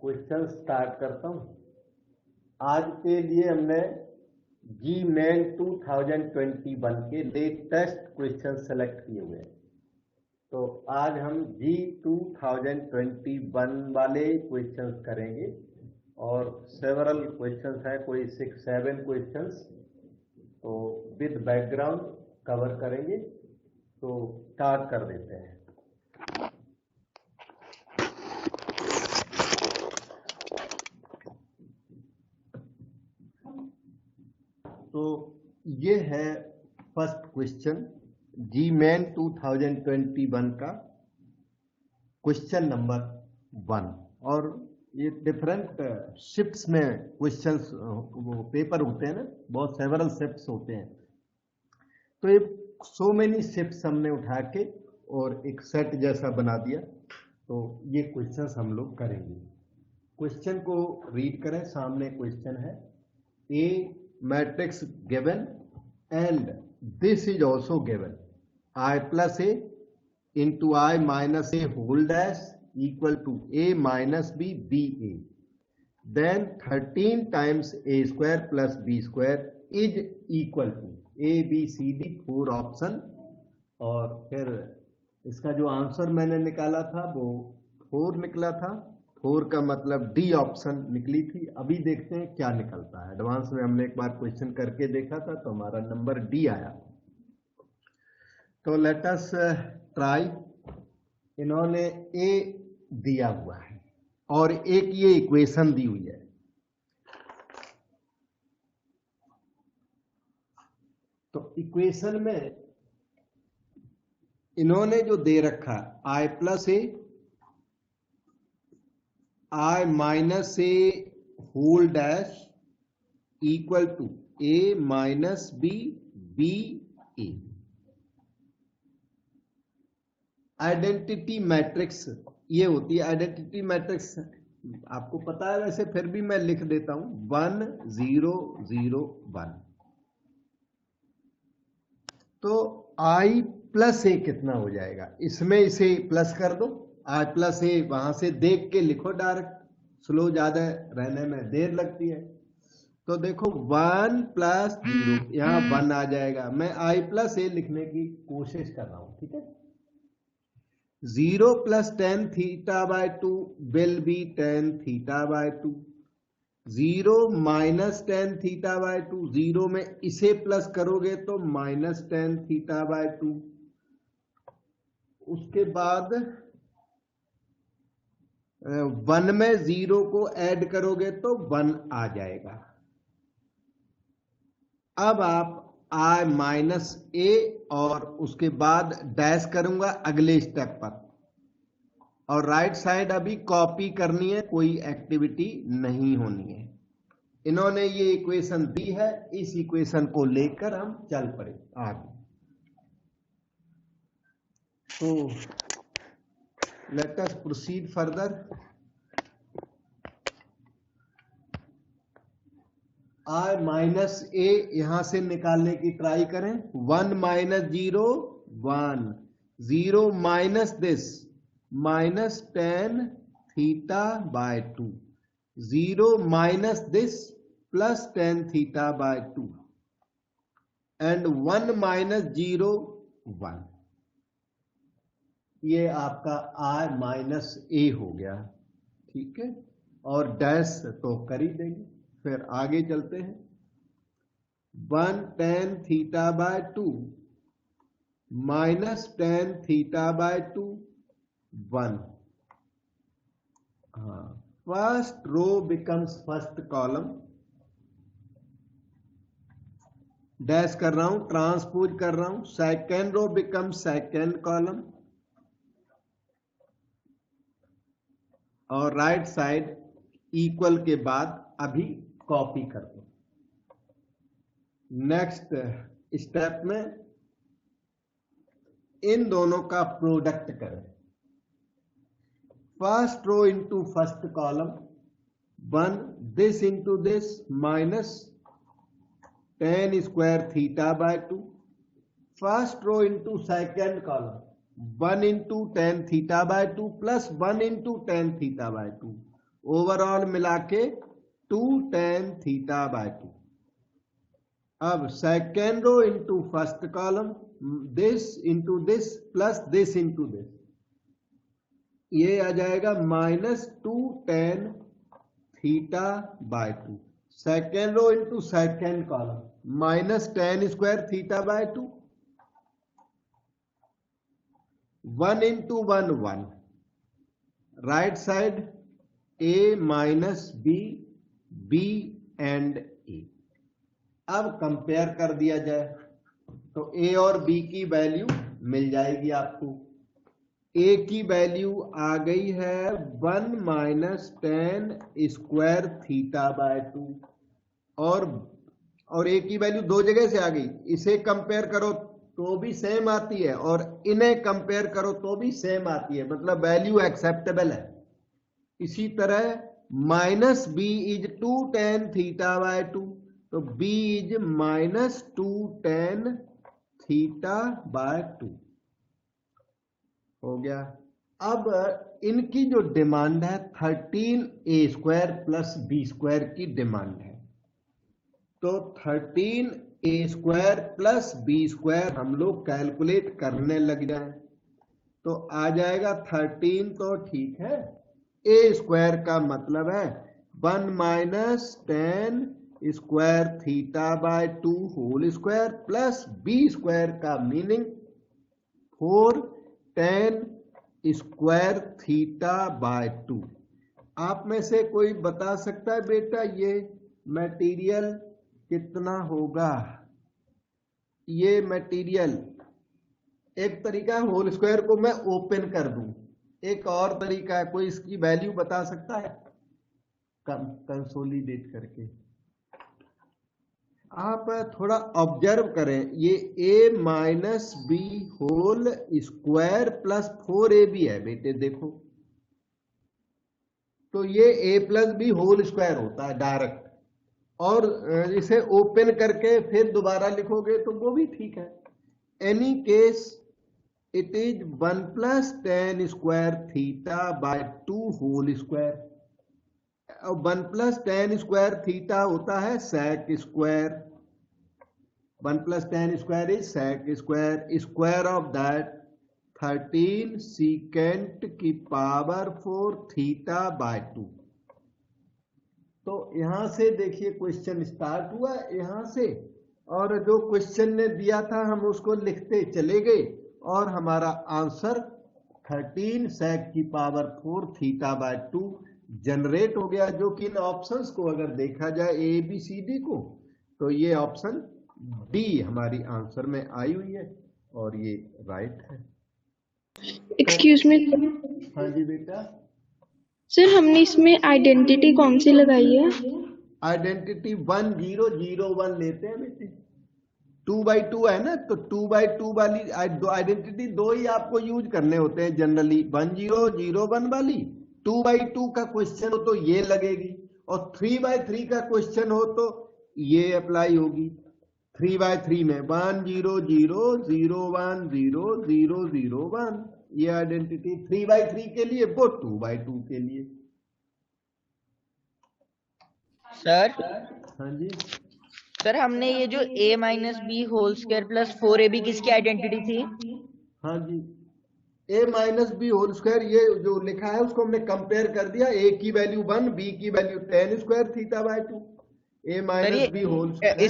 Question start करता हूँ। आज के लिए हमने जी मेन 2021 के लेटेस्ट क्वेश्चन सेलेक्ट किए हुए हैं। तो आज हम जी 2021 वाले क्वेश्चंस करेंगे और सेवरल क्वेश्चंस हैं, कोई 6-7 क्वेश्चंस तो विद बैकग्राउंड कवर करेंगे। तो स्टार्ट कर देते हैं। तो ये है फर्स्ट क्वेश्चन जी मेन 2021 का क्वेश्चन नंबर 1। और ये डिफरेंट शिफ्ट्स में क्वेश्चंस वो पेपर होते हैं ना, बहुत सेवरल शिफ्ट्स होते हैं। तो ये सो मेनी शिफ्ट्स हमने उठा के और एक सेट जैसा बना दिया। तो ये क्वेश्चंस हम लोग करेंगे। क्वेश्चन को रीड करें। सामने क्वेश्चन है, ए matrix given and this is also given, I plus a into I minus a whole dash equal to a minus b ba, then 13 times a square plus b square is equal to a b c d 4 option. और फिर इसका जो answer मैंने निकाला था वो 4 निकला था। 4 का मतलब डी ऑप्शन निकली थी। अभी देखते हैं क्या निकलता है। एडवांस में हमने एक बार क्वेश्चन करके देखा था तो हमारा नंबर डी आया। तो लेट अस ट्राई। इन्होंने ए दिया हुआ है और एक ये इक्वेशन दी हुई है। तो इक्वेशन में इन्होंने जो दे रखा है I plus A I minus a whole dash equal to a minus b b a। Identity matrix ये होती है। आइडेंटिटी मैट्रिक्स आपको पता है वैसे, फिर भी मैं लिख देता हूं 1 0 0 1। तो I प्लस ए कितना हो जाएगा, इसमें इसे प्लस कर दो। आई प्लस ए वहां से देख के लिखो डायरेक्ट, स्लो ज्यादा रहने में देर लगती है। तो देखो 1 प्लस 0, यहाँ 1 आ जाएगा। मैं आई प्लस ए लिखने की कोशिश कर रहा हूं, ठीक है। 0 plus tan theta by 2 will be tan theta by 2। 0 minus tan theta by 2, 0 में इसे प्लस करोगे तो माइनस tan थीटा बाय 2। उसके बाद 1 में 0 को ऐड करोगे तो 1 आ जाएगा। अब आप I माइनस ए और उसके बाद डैश करूंगा अगले स्टेप पर, और राइट साइड अभी कॉपी करनी है, कोई एक्टिविटी नहीं होनी है। इन्होंने ये इक्वेशन दी है, इस इक्वेशन को लेकर हम चल पड़े आगे। तो let us proceed further. I minus A यहां से निकालने की ट्राई करें। 1 minus 0 1, 0 minus this minus tan theta by 2, 0 minus this plus tan theta by 2, and 1 minus 0 1। ये आपका I माइनस ए हो गया, ठीक है। और डैश तो कर ही देंगे। फिर आगे चलते हैं। 1 tan theta by 2 minus tan theta by 2 1। हाँ, first row becomes first column. Dash कर रहा हूं, ट्रांसपोज कर रहा हूं। Second row becomes second column, और राइट साइड इक्वल के बाद अभी कॉपी कर दो। नेक्स्ट स्टेप में इन दोनों का प्रोडक्ट करें। First row into first column 1, this into this minus tan square theta by 2। First row into second column 1 into tan theta by 2 plus 1 into tan theta by 2, overall मिला के 2 tan theta by 2। अब second row into first column, this into this plus this into this, ये आ जाएगा -2 tan theta by 2। Second row into second column, -tan square theta by 2, 1 इंटू 1 1, right side a minus b, b and a। अब compare कर दिया जाए तो a और b की वैल्यू मिल जाएगी आपको। a की वैल्यू आ गई है 1 tan स्क्वायर थीटा बाय 2, और a की वैल्यू दो जगह से आ गई। इसे कंपेयर करो तो भी सेम आती है और इन्हें कंपेयर करो तो भी सेम आती है, मतलब वैल्यू एक्सेप्टेबल है। इसी तरह -b is 2 tan theta by 2, तो b is -2 tan theta by 2 हो गया। अब इनकी जो डिमांड है 13a² प्लस b² की डिमांड है, तो 13a² प्लस b² हम लोग कैलकुलेट करने लग जाए तो आ जाएगा 13, तो ठीक है। a² का मतलब है 1 tan square theta by 2 whole square plus b² का meaning 4 tan square theta by 2। आप में से कोई बता सकता है बेटा ये मटेरियल कितना होगा? ये मटेरियल, एक तरीका है होल स्क्वायर को मैं ओपन कर दूं, एक और तरीका है, कोई इसकी वैल्यू बता सकता है कंसोलिडेट करके? आप थोड़ा ऑब्जर्व करें, ये a minus B whole square plus 4ab है बेटे, देखो तो ये a plus B whole square होता है डायरेक्ट, और इसे ओपन करके फिर दोबारा लिखोगे तो वो भी ठीक है। Any case it is 1 tan square theta by 2 whole square, और 1 tan स्क्वायर थीटा होता है sec square, 1 tan square is sec square, square of that 13 secant की पावर 4 थीटा बाय 2। तो यहां से देखिए क्वेश्चन स्टार्ट हुआ यहां से, और जो क्वेश्चन ने दिया था हम उसको लिखते चले गए और हमारा आंसर 13 sec की पावर 4 थीटा बाय 2 जनरेट हो गया, जो कि इन ऑप्शंस को अगर देखा जाए ए बी सी डी को तो ये ऑप्शन डी हमारी आंसर में आई हुई है और ये राइट है। एक्सक्यूज मी हाँ जी बेटा। सर, हमने इसमें आइडेंटिटी कौन सी लगाई है? आइडेंटिटी 1001 लेते हैं बेटे, 2/2 है ना, तो 2/2 वाली आइडेंटिटी दो ही आपको यूज करने होते हैं जनरली, 1001 वाली 2/2 का क्वेश्चन हो तो ये लगेगी, और 3/3 का क्वेश्चन हो तो ये अप्लाई होगी। 3/3 में 1000100001, ये आइडेंटिटी 3/3 के लिए, वो 2/2 के लिए। सर हाँ जी सर, हमने ये जो a minus B whole square plus 4ab किसकी आइडेंटिटी थी? हाँ जी, a minus B whole square ये जो लिखा है उसको हमने कंपेयर कर दिया, a की वैल्यू 1, b की value tan square theta by 2, a minus B whole square.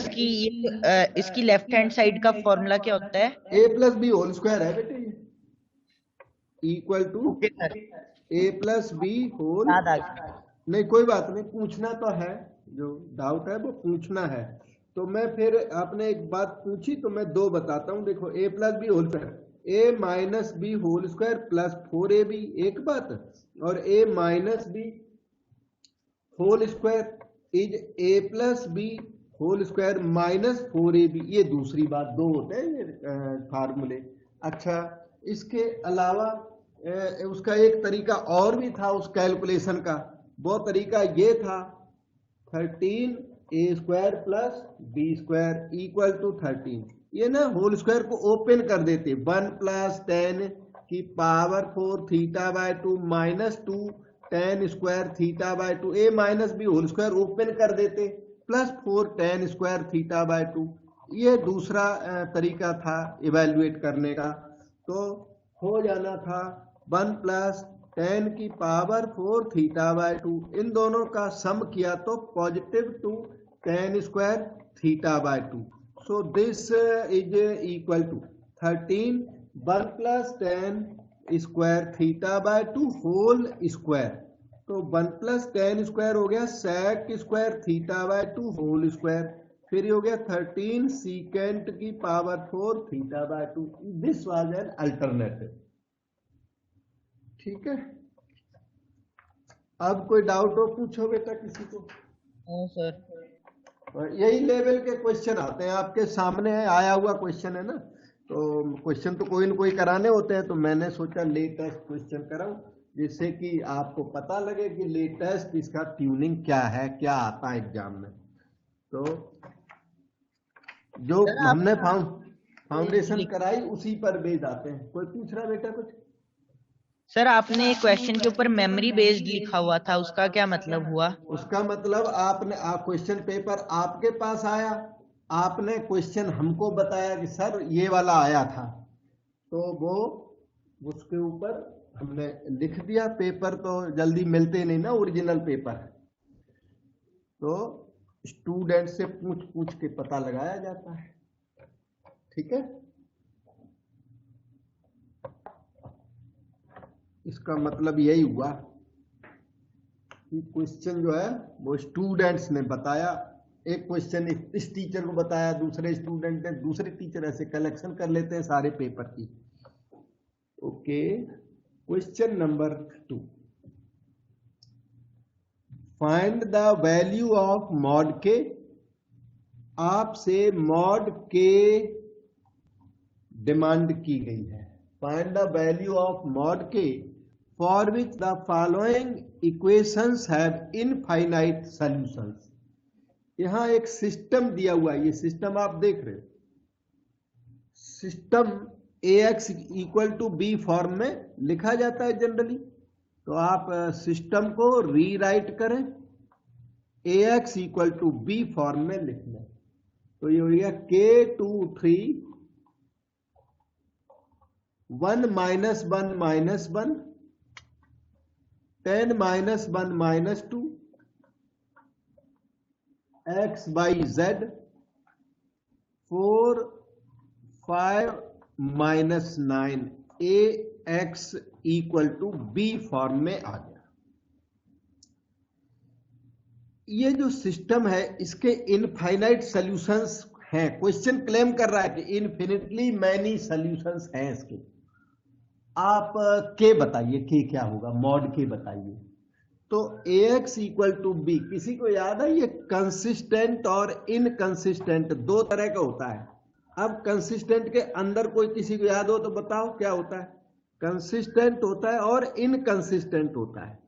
इसकी लेफ्ट हैंड साइड का फॉर्मूला क्या होता है? a plus B whole square है बेटे, ये equal to a plus B whole. नहीं कोई बात नहीं, पूछना तो है, जो डाउट है वो पूछना है। तो मैं फिर आपने एक बात पूछी तो मैं दो बताता हूं, देखो a plus B whole square, a minus B whole square plus 4ab एक बात, और a minus B whole square is a plus B whole square minus 4ab, ये दूसरी बात। दो होते हैं ये फार्मूले। अच्छा, इसके अलावा उसका एक तरीका और भी था उस कैलकुलेशन का, वो तरीका ये था 13a² plus b² equal to 13, ये ना होल स्क्वायर को ओपन कर देते, 1 tan की power 4 theta by 2 -2 tan square theta by 2 a minus B whole square open कर देते plus 4 tan square theta by 2। ये दूसरा तरीका था इवेल्युएट करने का। तो हो जाना था 1 प्लस tan की पावर 4 थीटा बाय 2। इन दोनों का सम किया तो positive 2 tan square theta by 2। So this is equal to 13 1 plus tan square theta by 2 whole square. तो 1 प्लस tan स्क्वायर हो गया sec square theta by 2 whole square. फिर ये हो गया 13 secant की power 4 theta by 2। This was an alternative. ठीक है, अब कोई डाउट हो पूछो बेटा किसी को। हाँ सर। यही लेवल के क्वेश्चन आते हैं, आपके सामने आया हुआ क्वेश्चन है ना। तो क्वेश्चन तो कोई न कोई कराने होते हैं, तो मैंने सोचा लेटेस्ट क्वेश्चन कराऊं, जिससे कि आपको पता लगे कि लेटेस्ट इसका ट्यूनिंग क्या है, क्या आता है एग्जाम में। तो जो सर हमने फाउंडेशन कराई उसी पर बेस्ड आते हैं। कोई पूछ रहा बेटा कुछ? सर आपने क्वेश्चन के ऊपर मेमोरी बेस्ड लिखा हुआ था, उसका क्या मतलब हुआ? उसका मतलब आपने क्वेश्चन पेपर आपके पास आया, आपने क्वेश्चन हमको बताया कि सर ये वाला आया था, तो वो उसके ऊपर हमने लिख दिया। पेपर तो जल्दी मिलते नहीं ना, ओरिजिनल पेपर, तो स्टूडेंट से पूछ पूछ के पता लगाया जाता है। ठीक है, इसका मतलब यही हुआ कि क्वेश्चन जो है वो स्टूडेंट्स ने बताया। एक क्वेश्चन इस टीचर को बताया, दूसरे स्टूडेंट ने, दूसरे टीचर, ऐसे कलेक्शन कर लेते हैं सारे पेपर की। Okay, question number 2, find the value of mod k. आपसे मॉड के डिमांड की गई है। Find the value of mod k for which the following equations have infinite solutions. यहां एक सिस्टम दिया हुआ है, ये सिस्टम आप देख रहे हो। System ax equal to B form में लिखा जाता है जनरली। तो आप सिस्टम को रीराइट करें, ax equal to B form में लिख लें। तो ये हो गया k23 1 minus 1 minus 1 10 minus 1 minus 2 x by z 4 5 minus 9 ax equal to B form में आ गया। ये जो सिस्टम है इसके इनफाइनाइट सॉल्यूशंस हैं। क्वेश्चन क्लेम कर रहा है कि इनफिनिटली मैनी सॉल्यूशंस हैं इसके। आप के बताइए, के क्या होगा, मॉड के बताइए। तो ax इक्वल टू बी, किसी को याद है ये कंसिस्टेंट और इनकंसिस्टेंट दो तरह का होता है। अब कंसिस्टेंट के अंदर कोई किसी को याद हो तो बताओ क्या होता है। कंसिस्टेंट होता है और इनकंसिस्टेंट होता है।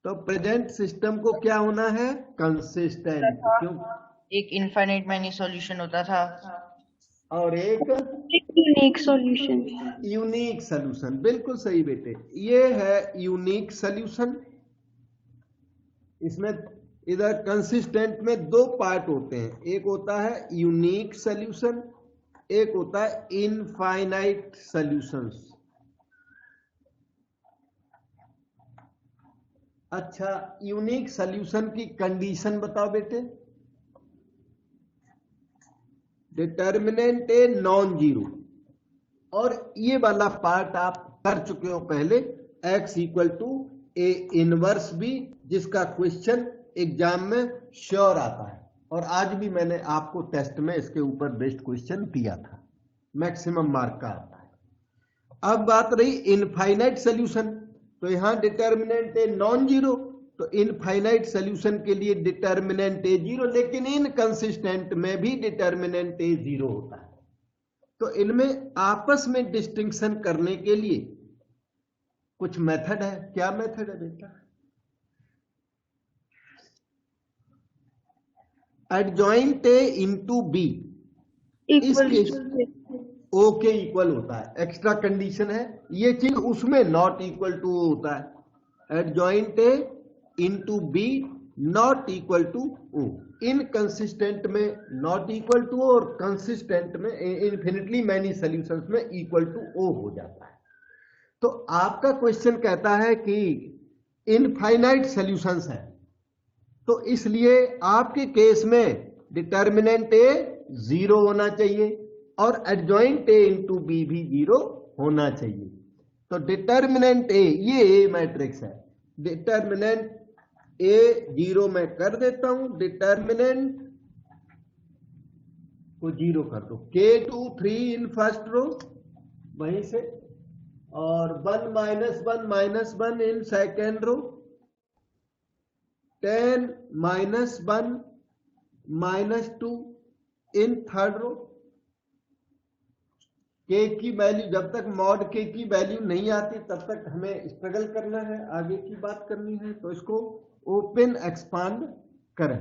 तो प्रेजेंट सिस्टम को क्या होना है, कंसिस्टेंट। क्यों? एक इनफाइनाइट मैनी सॉल्यूशन होता था और एक यूनिक सॉल्यूशन। Unique solution. बिल्कुल सही बेटे, ये है यूनिक सॉल्यूशन। इसमें इधर कंसिस्टेंट में दो पार्ट होते हैं, एक होता है यूनिक सॉल्यूशन, एक होता है इनफाइनाइट सॉल्यूशंस। अच्छा, यूनिक सॉल्यूशन की कंडीशन बताओ बेटे। डिटर्मिनेंट ए नॉन जीरो, और ये वाला पार्ट आप कर चुके हो पहले, x equal to A inverse B, जिसका क्वेश्चन एग्जाम में श्योर आता है। और आज भी मैंने आपको टेस्ट में इसके ऊपर बेस्ट क्वेश्चन दिया था, मैक्सिमम मार्क का आता है। अब बात रही इनफाइनाइट सॉल्यूशन, तो यहां डिटर्मिनेंट ए नॉन जीरो, तो इनफाइनाइट सॉल्यूशन के लिए डिटर्मिनेंट ए जीरो, लेकिन इनकंसिस्टेंट में भी डिटर्मिनेंट ए जीरो होता है। तो इनमें आपस में डिस्टिंक्शन करने के लिए कुछ मेथड है। क्या मेथड है बेटा? एडजॉइंट ए इंटू बी, इस केस ओ के इक्वल होता है। एक्स्ट्रा कंडीशन है ये चीज, उसमें नॉट इक्वल टू होता है। Adjoint A into B not equal to O. Inconsistent में नॉट इक्वल टू और कंसिस्टेंट में इन्फिनिटली मैनी सॉल्यूशंस में इक्वल टू ओ हो जाता है। तो आपका क्वेश्चन कहता है कि इनफाइनाइट सॉल्यूशंस है, तो इसलिए आपके केस में डिटर्मिनेंट ए 0 होना चाहिए और एडजॉइंट ए इंटू बी भी 0 होना चाहिए। तो डिटर्मिनेंट ए, ये ए मैट्रिक्स है, डिटर्मिनेंट ए 0 मैं कर देता हूं, डिटर्मिनेंट को 0 कर दो, K2 3 इन फर्स्ट रो वहीं से, और 1 - 1 in second row, 10 - 1 - 2 in third row. के की वैल्यू जब तक मॉड के की वैल्यू नहीं आती तब तक हमें स्ट्रगल करना है, आगे की बात करनी है। तो इसको ओपन एक्सपांड करें,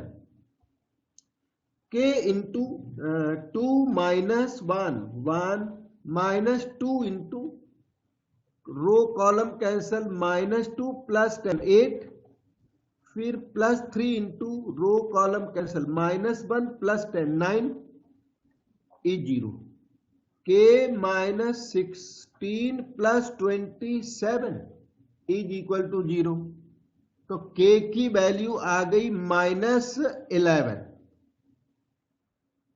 के into 2 - 1 1 - 2 into row column cancel -2 + 10 8, फिर +3 into row column cancel -1 + 10 9 is 0, k - 16 + 27 is equal to 0। तो k की वैल्यू आ गई -11,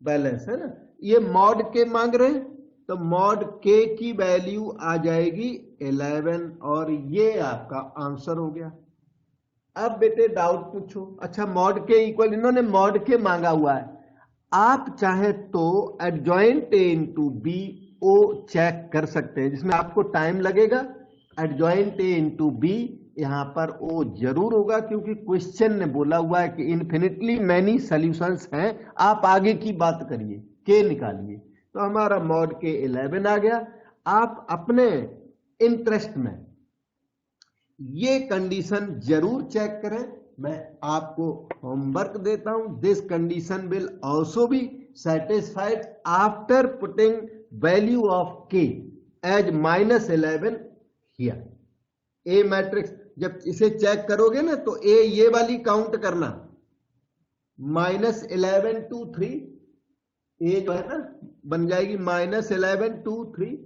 बैलेंस है ना, ये मॉड के मांग रहे हैं तो मॉड k की वैल्यू आ जाएगी 11 और ये आपका आंसर हो गया। अब बेटे डाउट पूछो, अच्छा मॉड के इक्वल, इन्होंने मॉड के मांगा हुआ है, आप चाहे तो adjoint A into B O check कर सकते हैं, जिसमें आपको टाइम लगेगा। एडजॉइंट ए इंटू बी, यहां पर ओ जरूर होगा क्योंकि क्वेश्चन ने बोला हुआ है कि इन्फिनिटली मैनी सॉल्यूशंस हैं, आप आगे की बात करिए, के निकालिए। तो हमारा मॉड के 11 आ गया। आप अपने इंटरेस्ट में ये कंडीशन जरूर चेक करें, मैं आपको होमवर्क देता हूं। This condition will also be satisfied after putting value of के एज -11 हियर। ए मैट्रिक्स जब इसे चेक करोगे ना तो ए ये वाली काउंट करना, -11 2 3, ए जो है ना बन जाएगी -11 2 3,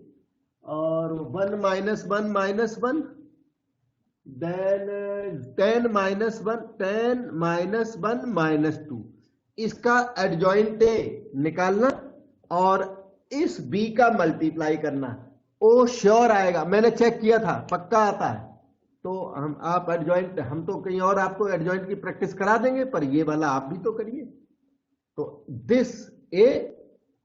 और 1 - 1 - 1, then 10 - 1 10 - 1 - 2, इसका एडजॉइंट ए निकालना और इस बी का मल्टीप्लाई करना। ओ श्योर आएगा, मैंने चेक किया था, पक्का आता है। तो आप एडजॉइंट, हम तो कहीं और आपको एडजॉइंट की प्रैक्टिस करा देंगे, पर ये वाला आप भी तो करिए। तो this A,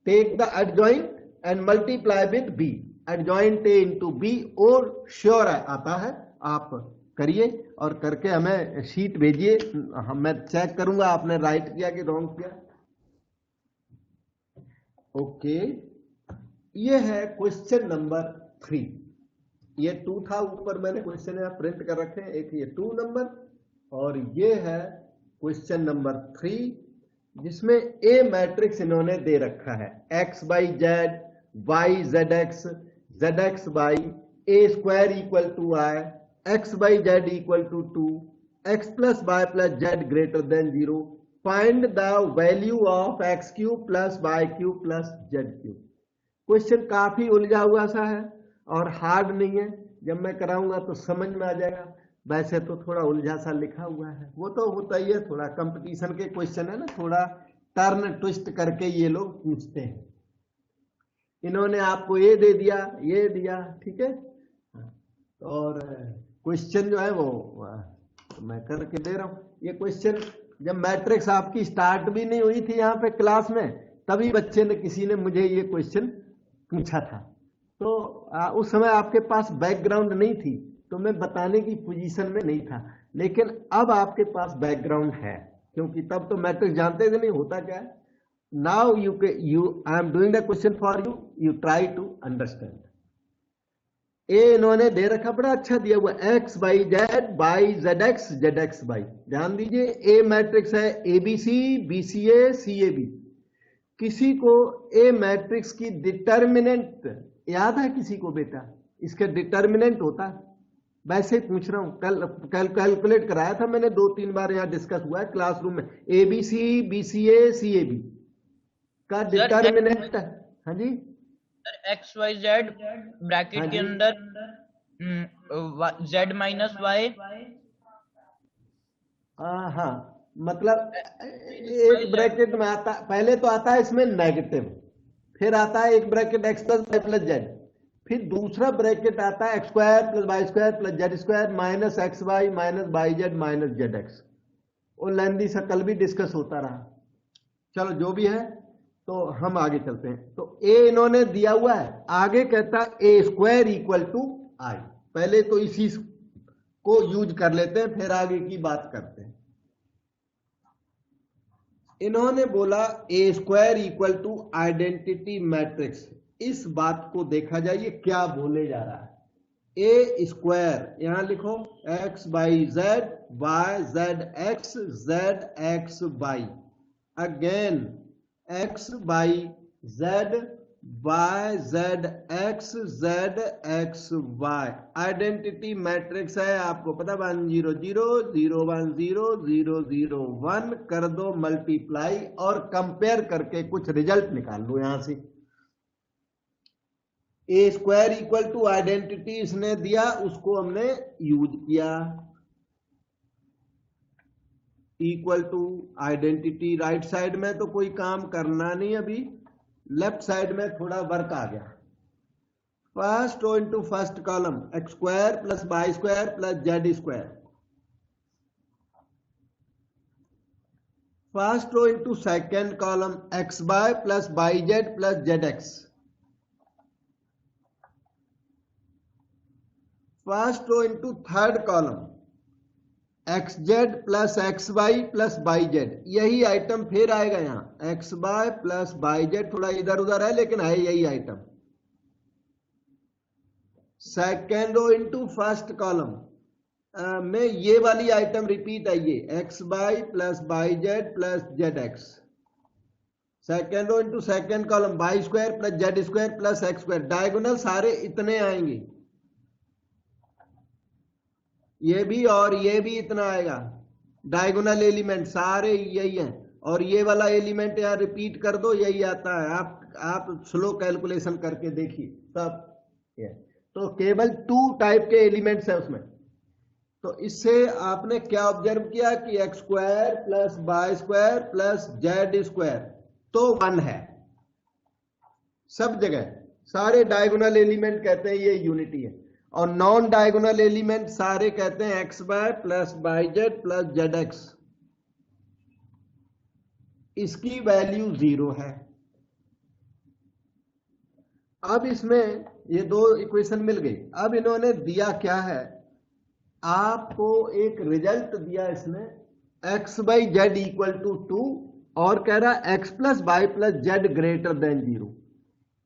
take the adjoint and multiply with B, adjoint A into B, और श्योर आता है, आप करिए और करके हमें शीट भेजिए, मैं चेक करूंगा आपने राइट किया कि रॉन्ग किया। ओके, ये है क्वेश्चन नंबर 3। ये 2 था, ऊपर मैंने क्वेश्चन यहाँ प्रिंट कर रखे हैं, एक ये 2 नंबर, और ये है क्वेश्चन नंबर 3, जिसमें ए मैट्रिक्स इन्होंने दे रखा है, x/z, y/zx, zx/y, a² = i, x/z = 2, x + y + z greater than 0, find the value of x³ + y³ + z³। Question काफी उलझा हुआ सा है और हार्ड नहीं है, जब मैं कराऊंगा तो समझ में आ जाएगा। वैसे तो थोड़ा उलझा सा लिखा हुआ है, वो तो होता ही है, थोड़ा कंपटीशन के क्वेश्चन है ना, थोड़ा टर्न ट्विस्ट करके ये लोग पूछते हैं। इन्होंने आपको ये दे दिया, ये दिया, ठीक है, और क्वेश्चन जो है वो मैं करके दे रहा हूं। ये क्वेश्चन जब मैट्रिक्स आपकी स्टार्ट भी नहीं हुई थी यहाँ पे क्लास में, तभी बच्चे ने, किसी ने मुझे ये क्वेश्चन पूछा था। तो उस समय आपके पास बैकग्राउंड नहीं थी, तो मैं बताने की पोजीशन में नहीं था, लेकिन अब आपके पास बैकग्राउंड है, क्योंकि तब तो मैट्रिक्स जानते थे नहीं होता क्या है। Now I am doing the question for you, you try to understand. A इन्होंने दे रखा, बड़ा अच्छा दिया हुआ, x/z, y/zx, zx/y। ध्यान दीजिए, ए मैट्रिक्स है ABC, BCA, CAB। किसी को ए मैट्रिक्स की डिटर्मिनेंट याद है? किसी को बेटा इसका डिटर्मिनेंट होता है, वैसे ही पूछ रहा हूँ, कैलकुलेट कराया था मैंने 2-3 बार, यहाँ डिस्कस हुआ है क्लासरूम में। ABC BCA CAB का डिटर्मिनेंट, हाँ जी XYZ हाँ ब्रैकेट के जी, अंदर Z माइनस वाई, हाँ मतलब एक ब्रैकेट में आता, पहले तो आता है इसमें नेगेटिव, फिर आता है एक bracket x plus Y plus Z, फिर दूसरा ब्रैकेट आता है X square plus Y square plus Z square minus x Y minus Y Z minus Z X. वो लेंदी सा कल भी डिस्कस होता रहा। चलो जो भी है, तो हम आगे चलते हैं। तो ए इन्होंने दिया हुआ है, आगे कहता ए स्क्वायर इक्वल टू आई। पहले तो इसी को यूज कर लेते हैं, फिर आगे की बात करते हैं। इन्होंने बोला A square equal to identity matrix. इस बात को देखा जाइए क्या बोले जा रहा है। ए स्क्वायर यहां लिखो x by z y z x by, again x by z y z x y. Identity matrix है, आपको पता 1 0 0 0 1 0 0 0 1 कर दो मल्टीप्लाई और कंपेयर करके कुछ रिजल्ट निकाल लो यहां से। A square equal to identity इसने दिया, उसको हमने यूज किया। Equal to identity right side में तो कोई काम करना नहीं, अभी लेफ्ट साइड में थोड़ा वर्क आ गया। First row into first column x square plus Y square plus Z square. First row into second column x y plus y z plus z x. First row into third column x z plus x y plus y z. यही item फिर आएगा यहां, x y plus y z, थोड़ा इधर उधर है लेकिन है यही item. Second row into first column में ये वाली आइटम रिपीट है, ये x y plus y z plus z x. Second row into second column y square plus Z square plus x square. Diagonal सारे इतने आएंगे, ये भी और ये भी इतना आएगा। डायगोनल एलिमेंट सारे यही हैं, और ये वाला एलिमेंट यार रिपीट कर दो, यही आता है। आप स्लो कैलकुलेशन करके देखिए तब ये। तो केवल 2 टाइप के एलिमेंट्स है उसमें। तो इससे आपने क्या ऑब्जर्व किया कि x square plus Y square plus Z square तो 1 है सब जगह। सारे डायगोनल एलिमेंट कहते हैं ये यूनिटी है, और नॉन डायगोनल एलिमेंट सारे कहते हैं x y plus y z plus z x. इसकी वैल्यू 0 है। अब इसमें ये 2 इक्वेशन मिल गई। अब इन्होंने दिया क्या है, आपको एक रिजल्ट दिया इसने x by z equal to 2, और कह रहा x plus Y plus z greater than 0।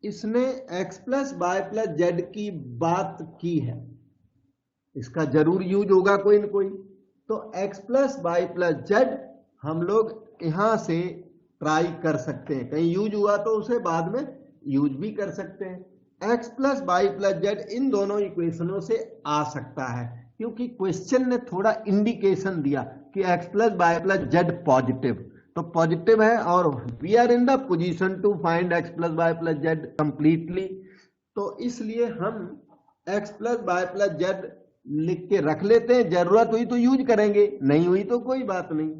इसने x plus Y plus z की बात की है, इसका जरूर यूज होगा कोई न कोई। तो x plus Y plus z हम लोग यहां से ट्राई कर सकते हैं, कहीं यूज हुआ तो उसे बाद में यूज भी कर सकते हैं। x plus Y plus z इन दोनों इक्वेशनों से आ सकता है, क्योंकि क्वेश्चन ने थोड़ा इंडिकेशन दिया कि x plus Y plus z positive, तो पॉजिटिव है और we are in the position to find x plus Y plus z completely. तो इसलिए हम x plus Y plus z लिख के रख लेते हैं, जरूरत हुई तो यूज करेंगे, नहीं हुई तो कोई बात नहीं।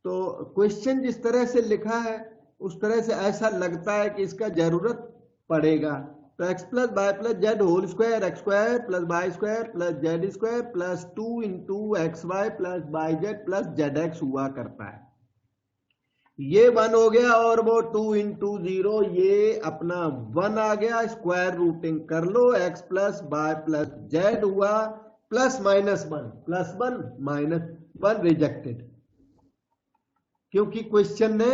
तो क्वेश्चन जिस तरह से लिखा है उस तरह से ऐसा लगता है कि इसका जरूरत पड़ेगा। तो x plus Y plus z whole square x square plus Y square plus Z square plus 2 into x y plus y z plus z x हुआ करता है। ये 1 हो गया और वो 2 इंटू 0 ये अपना 1 आ गया। स्क्वायर रूटिंग कर लो, x plus Y plus z हुआ plus minus 1 plus 1 minus 1 rejected, क्योंकि क्वेश्चन ने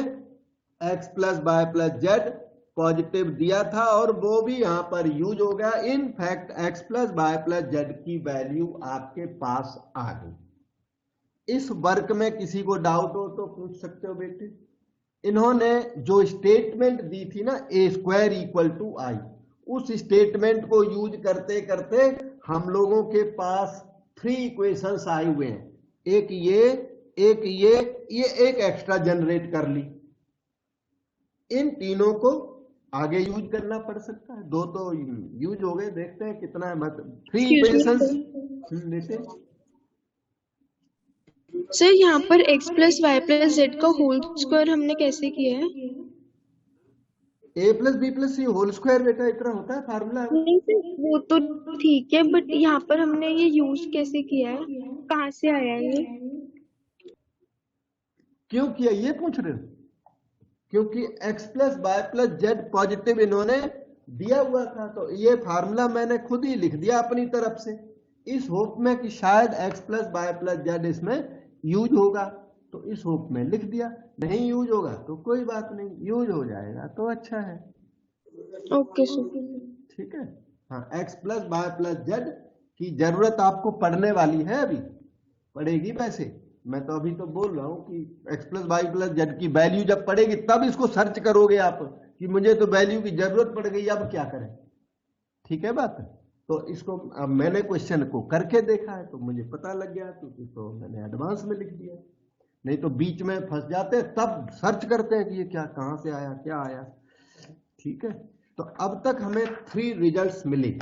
x plus Y plus z positive दिया था और वो भी यहां पर यूज हो गया। In fact x plus Y plus z की वैल्यू आपके पास आ गई। इस वर्क में किसी को डाउट हो तो पूछ सकते हो बेटे। इन्होंने जो स्टेटमेंट दी थी ना ए स्क्वायर इक्वल टू आई, उस स्टेटमेंट को यूज करते करते हम लोगों के पास 3 इक्वेशंस आए हुए हैं, एक ये एक एक्स्ट्रा जनरेट कर ली। इन तीनों को आगे यूज करना पड़ सकता है, 2 तो यूज हो गए, देखते हैं कितना है। मतलब 3 इक्वेशंस लेते हैं सर यहाँ पर x plus Y plus z का होल स्क्वायर हमने कैसे किया है? a plus b plus c whole square बेटा इतना होता है फार्मूला। नहीं सर वो तो ठीक है, बट यहाँ पर हमने ये यूज कैसे किया है, कहाँ से आया ये? क्यों किया ये पूछ रहे हो? क्योंकि x plus Y plus z positive इन्होंने दिया हुआ था, तो ये फार्मूला मैंने खुद ही लिख दिया अपनी तरफ से, इस होप में कि शायद x plus Y plus z इसमें यूज होगा, तो इस होप में लिख दिया। नहीं यूज होगा तो कोई बात नहीं, यूज हो जाएगा तो अच्छा है। ओके सर, ठीक है। हाँ, x plus Y plus z की जरूरत आपको पड़ने वाली है, अभी पड़ेगी। वैसे मैं तो अभी तो बोल रहा हूं कि x plus Y plus z की वैल्यू जब पड़ेगी तब इसको सर्च करोगे आप कि मुझे तो वैल्यू की जरूरत पड़ गई, अब क्या करें। ठीक है बात। तो इसको अब मैंने क्वेश्चन को करके देखा है तो मुझे पता लग गया, तो मैंने एडवांस में लिख दिया। नहीं तो बीच में फंस जाते हैं, तब सर्च करते हैं कि ये क्या, कहां से आया, क्या आया। ठीक है। तो अब तक हमें 3 रिजल्ट्स मिले।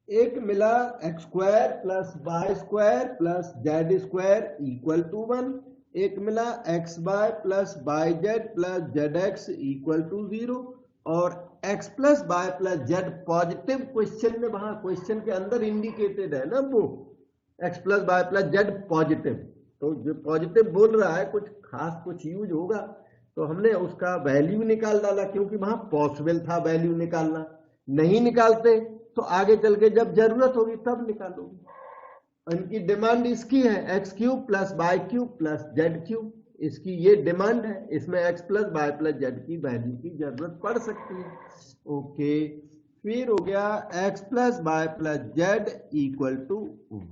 एक मिला x square plus Y square plus Z square equal to 1, एक मिला x y plus y z plus z x equal to 0, और x plus Y plus z positive question में, वहां क्वेश्चन के अंदर इंडिकेटेड है ना वो x plus Y plus z positive, तो जो पॉजिटिव बोल रहा है कुछ खास कुछ यूज होगा, तो हमने उसका वैल्यू निकाल डाला, क्योंकि वहां पॉसिबल था वैल्यू निकालना। नहीं निकालते तो आगे चल के जब जरूरत होगी तब निकालोगे। इनकी डिमांड इसकी है x cube plus y cube plus z cube, इसकी ये डिमांड है, इसमें x plus Y plus z की वैल्यू की जरूरत पड़ सकती है। ओके, फिर हो गया x plus Y plus z equal to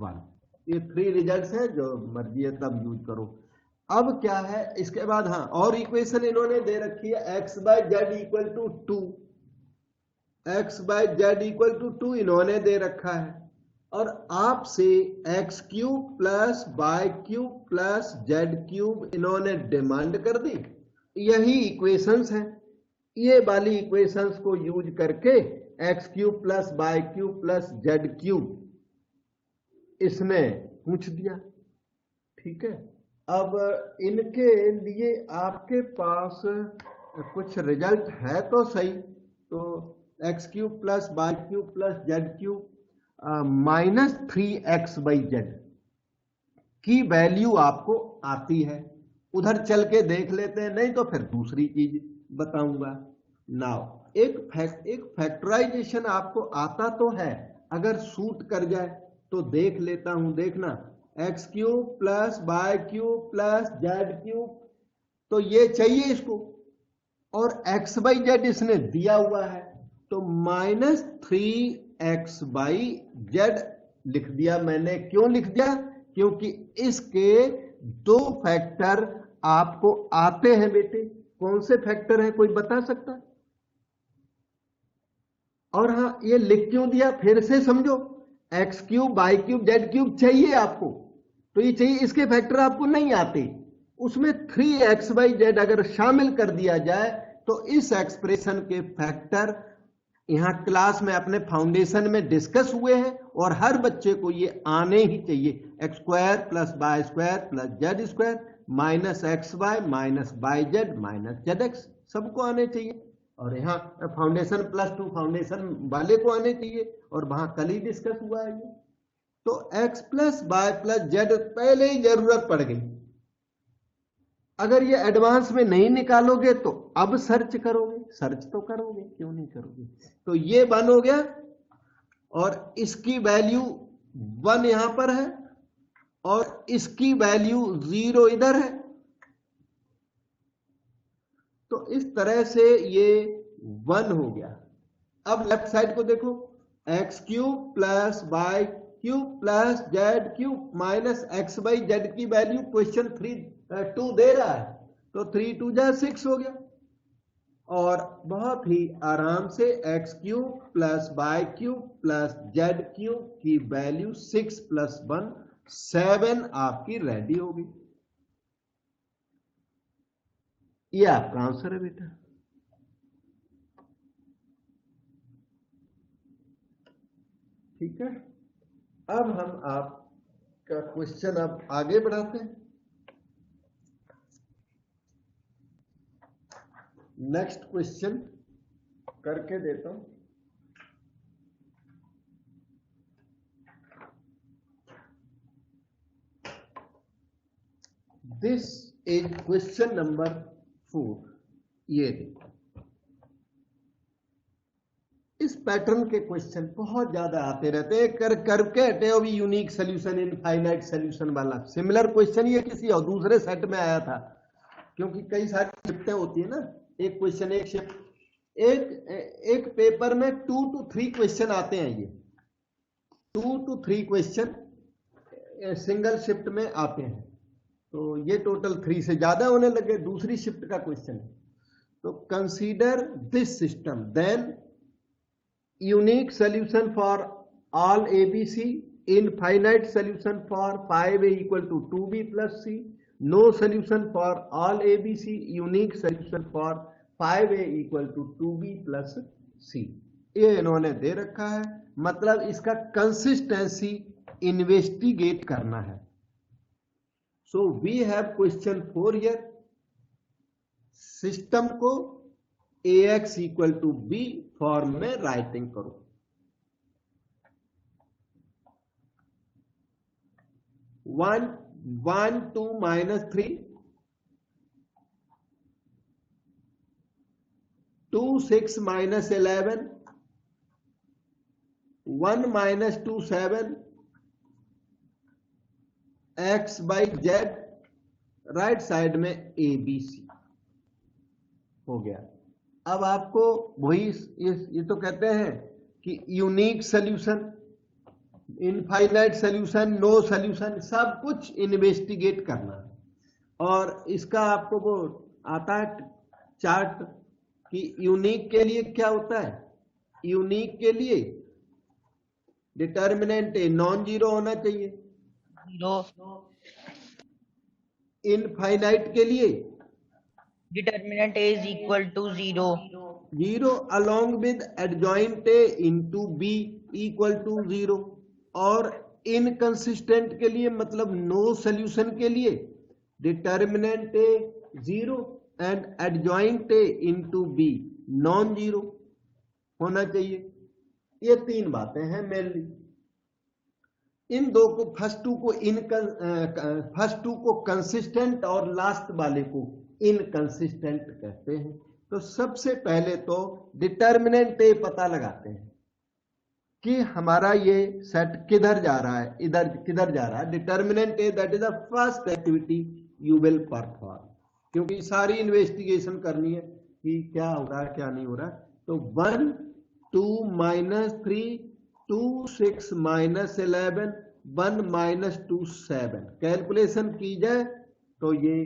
1। ये 3 रिजल्ट्स हैं, जो मर्जी है तब यूज करो। अब क्या है इसके बाद, हाँ और इक्वेशन इन्होंने दे रखी है, x by z equal to 2, x by z equal to 2 इन्होंने दे रखा है, और आपसे x cube plus y cube plus z cube इन्होंने डिमांड कर दी। यही इक्वेशंस हैं, ये वाली इक्वेशंस को यूज करके x cube plus y cube plus z cube इसने पूछ दिया। ठीक है। अब इनके लिए आपके पास कुछ रिजल्ट है तो सही, तो x cube plus y cube plus z cube -3x/z की वैल्यू आपको आती है। उधर चल के देख लेते हैं, नहीं तो फिर दूसरी चीज बताऊंगा। नाउ एक फैक्टराइजेशन आपको आता तो है, अगर सूट कर जाए तो देख लेता हूं। देखना, x cube plus y cube plus z cube, तो ये चाहिए इसको, और x/z इसने दिया हुआ है, तो -3x/z लिख दिया मैंने। क्यों लिख दिया? क्योंकि इसके 2 फैक्टर आपको आते हैं बेटे। कौन से फैक्टर हैं, कोई बता सकता? और हाँ, ये लिख क्यों दिया फिर से समझो, x cube y cube z cube चाहिए आपको, तो ये चाहिए, इसके फैक्टर आपको नहीं आते। उसमें 3x/z अगर शामिल कर दिया जाए तो इस एक्सप्रेशन के फैक्टर यहां क्लास में अपने फाउंडेशन में डिस्कस हुए हैं, और हर बच्चे को ये आने ही चाहिए। X square plus Y square plus Z square minus x Y minus Y Z minus Z x, सबको आने चाहिए। और यहाँ फाउंडेशन +2 फाउंडेशन वाले को आने चाहिए, और वहां कल ही डिस्कस हुआ है ये। तो x plus Y plus z पहले ही जरूरत पड़ गई। अगर ये एडवांस में नहीं निकालोगे तो अब सर्च करोगे, सर्च तो करोगे, क्यों नहीं करोगे। तो ये 1 हो गया, और इसकी वैल्यू 1 यहां पर है, और इसकी वैल्यू 0 इधर है। तो इस तरह से ये 1 हो गया। अब लेफ्ट साइड को देखो, x cube plus y cube plus z cube minus x/z की वैल्यू क्वेश्चन 2 दे रहा है, तो 3 2 जा 6 हो गया। और बहुत ही आराम से x cube plus y cube plus z cube की वैल्यू 6 + 1 7 आपकी रेडी होगी। ये आपका आंसर है बेटा। ठीक है, अब हम आपका क्वेश्चन अब आगे बढ़ाते हैं। नेक्स्ट क्वेश्चन करके देता हूं। This is question number 4। ये देखो, इस पैटर्न के क्वेश्चन बहुत ज्यादा आते रहते हैं। करके हटे हो भी यूनिक सोल्यूशन, इनफाइनाइट सोल्यूशन वाला सिमिलर क्वेश्चन ये किसी और दूसरे सेट में आया था, क्योंकि कई सारी शिफ्टें होती है ना, एक क्वेश्चन एक शिफ्ट, एक पेपर में 2 to 3 क्वेश्चन आते हैं। ये 2 to 3 क्वेश्चन सिंगल शिफ्ट में आते हैं, तो ये टोटल 3 से ज्यादा होने लगे, दूसरी शिफ्ट का क्वेश्चन है। तो consider this system, then unique solution for all ABC, infinite solution for 5A = 2B + C, no solution for all ABC, unique solution for 5A = 2B + C। ये इन्होंने दे रखा है, मतलब इसका कंसिस्टेंसी इन्वेस्टिगेट करना है। So we have question 4 here. System को AX = B फॉर्म में राइटिंग करो। 1 2 - 3 2 6 - 11 1 - 2 7 x/z, राइट साइड में ABC हो गया। अब आपको वही ये तो कहते हैं कि unique solution, infinite solution, no solution, सब कुछ इन्वेस्टिगेट करना है। और इसका आपको वो आता है चार्ट कि यूनिक के लिए क्या होता है। यूनिक के लिए डिटर्मिनेंट नॉन जीरो होना चाहिए, 0। इनफाइनाइट के लिए determinant A = 0। 0 along with adjoint A into B = 0। और इनकंसिस्टेंट के लिए मतलब नो सोल्यूशन के लिए determinant A 0 and adjoint A into B non zero होना चाहिए। ये 3 बातें हैं मेनली। इन दो को फर्स्ट टू को कंसिस्टेंट और लास्ट वाले को इनकंसिस्टेंट कहते हैं। तो सबसे पहले तो डिटर्मिनेंट ए पता लगाते हैं कि हमारा ये सेट किधर जा रहा है, इधर किधर जा रहा है। Determinant A that is the first activity you will perform, क्योंकि सारी इन्वेस्टिगेशन करनी है कि क्या हो रहा है क्या नहीं हो रहा है। तो 1 2 - 3 2 6 - 11 1 - 2 7 कैलकुलेशन की जाए तो ये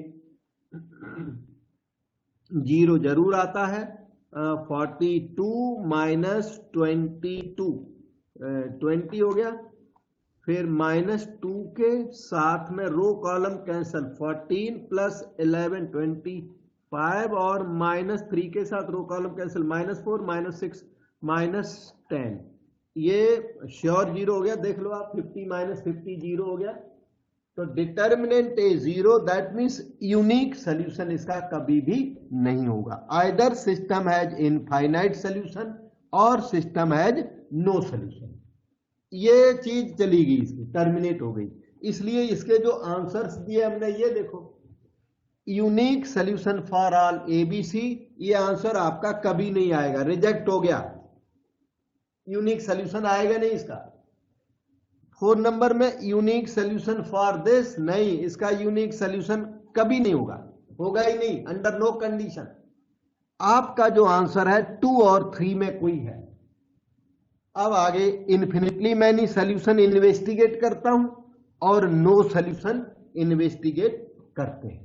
0 जरूर आता है। 42 - 22 20 हो गया। फिर -2 के साथ में रो कॉलम कैंसल, 14 + 11 25 और -3 के साथ रो कॉलम कैंसल, -4 -6 -10। ये श्योर 0 हो गया, देख लो आप। 50 - 50 0 हो गया। तो determinant A 0, that means unique solution इसका कभी भी नहीं होगा। Either system has infinite solution और सिस्टम हैज नो सोल्यूशन। ये चीज चली गई, इसकी टर्मिनेट हो गई। इसलिए इसके जो आंसर्स दिए हमने, ये देखो, unique solution for all ABC, ये आंसर आपका कभी नहीं आएगा, रिजेक्ट हो गया। यूनिक सोल्यूशन आएगा नहीं इसका। 4 नंबर में यूनिक सोल्यूशन फॉर दिस, नहीं, इसका यूनिक सोल्यूशन कभी नहीं होगा, होगा ही नहीं, अंडर नो कंडीशन। आपका जो आंसर है 2 और 3 में कोई है। अब आगे इन्फिनिटली मैनी सोल्यूशन इन्वेस्टिगेट करता हूं और नो सोल्यूशन इन्वेस्टिगेट करते हैं।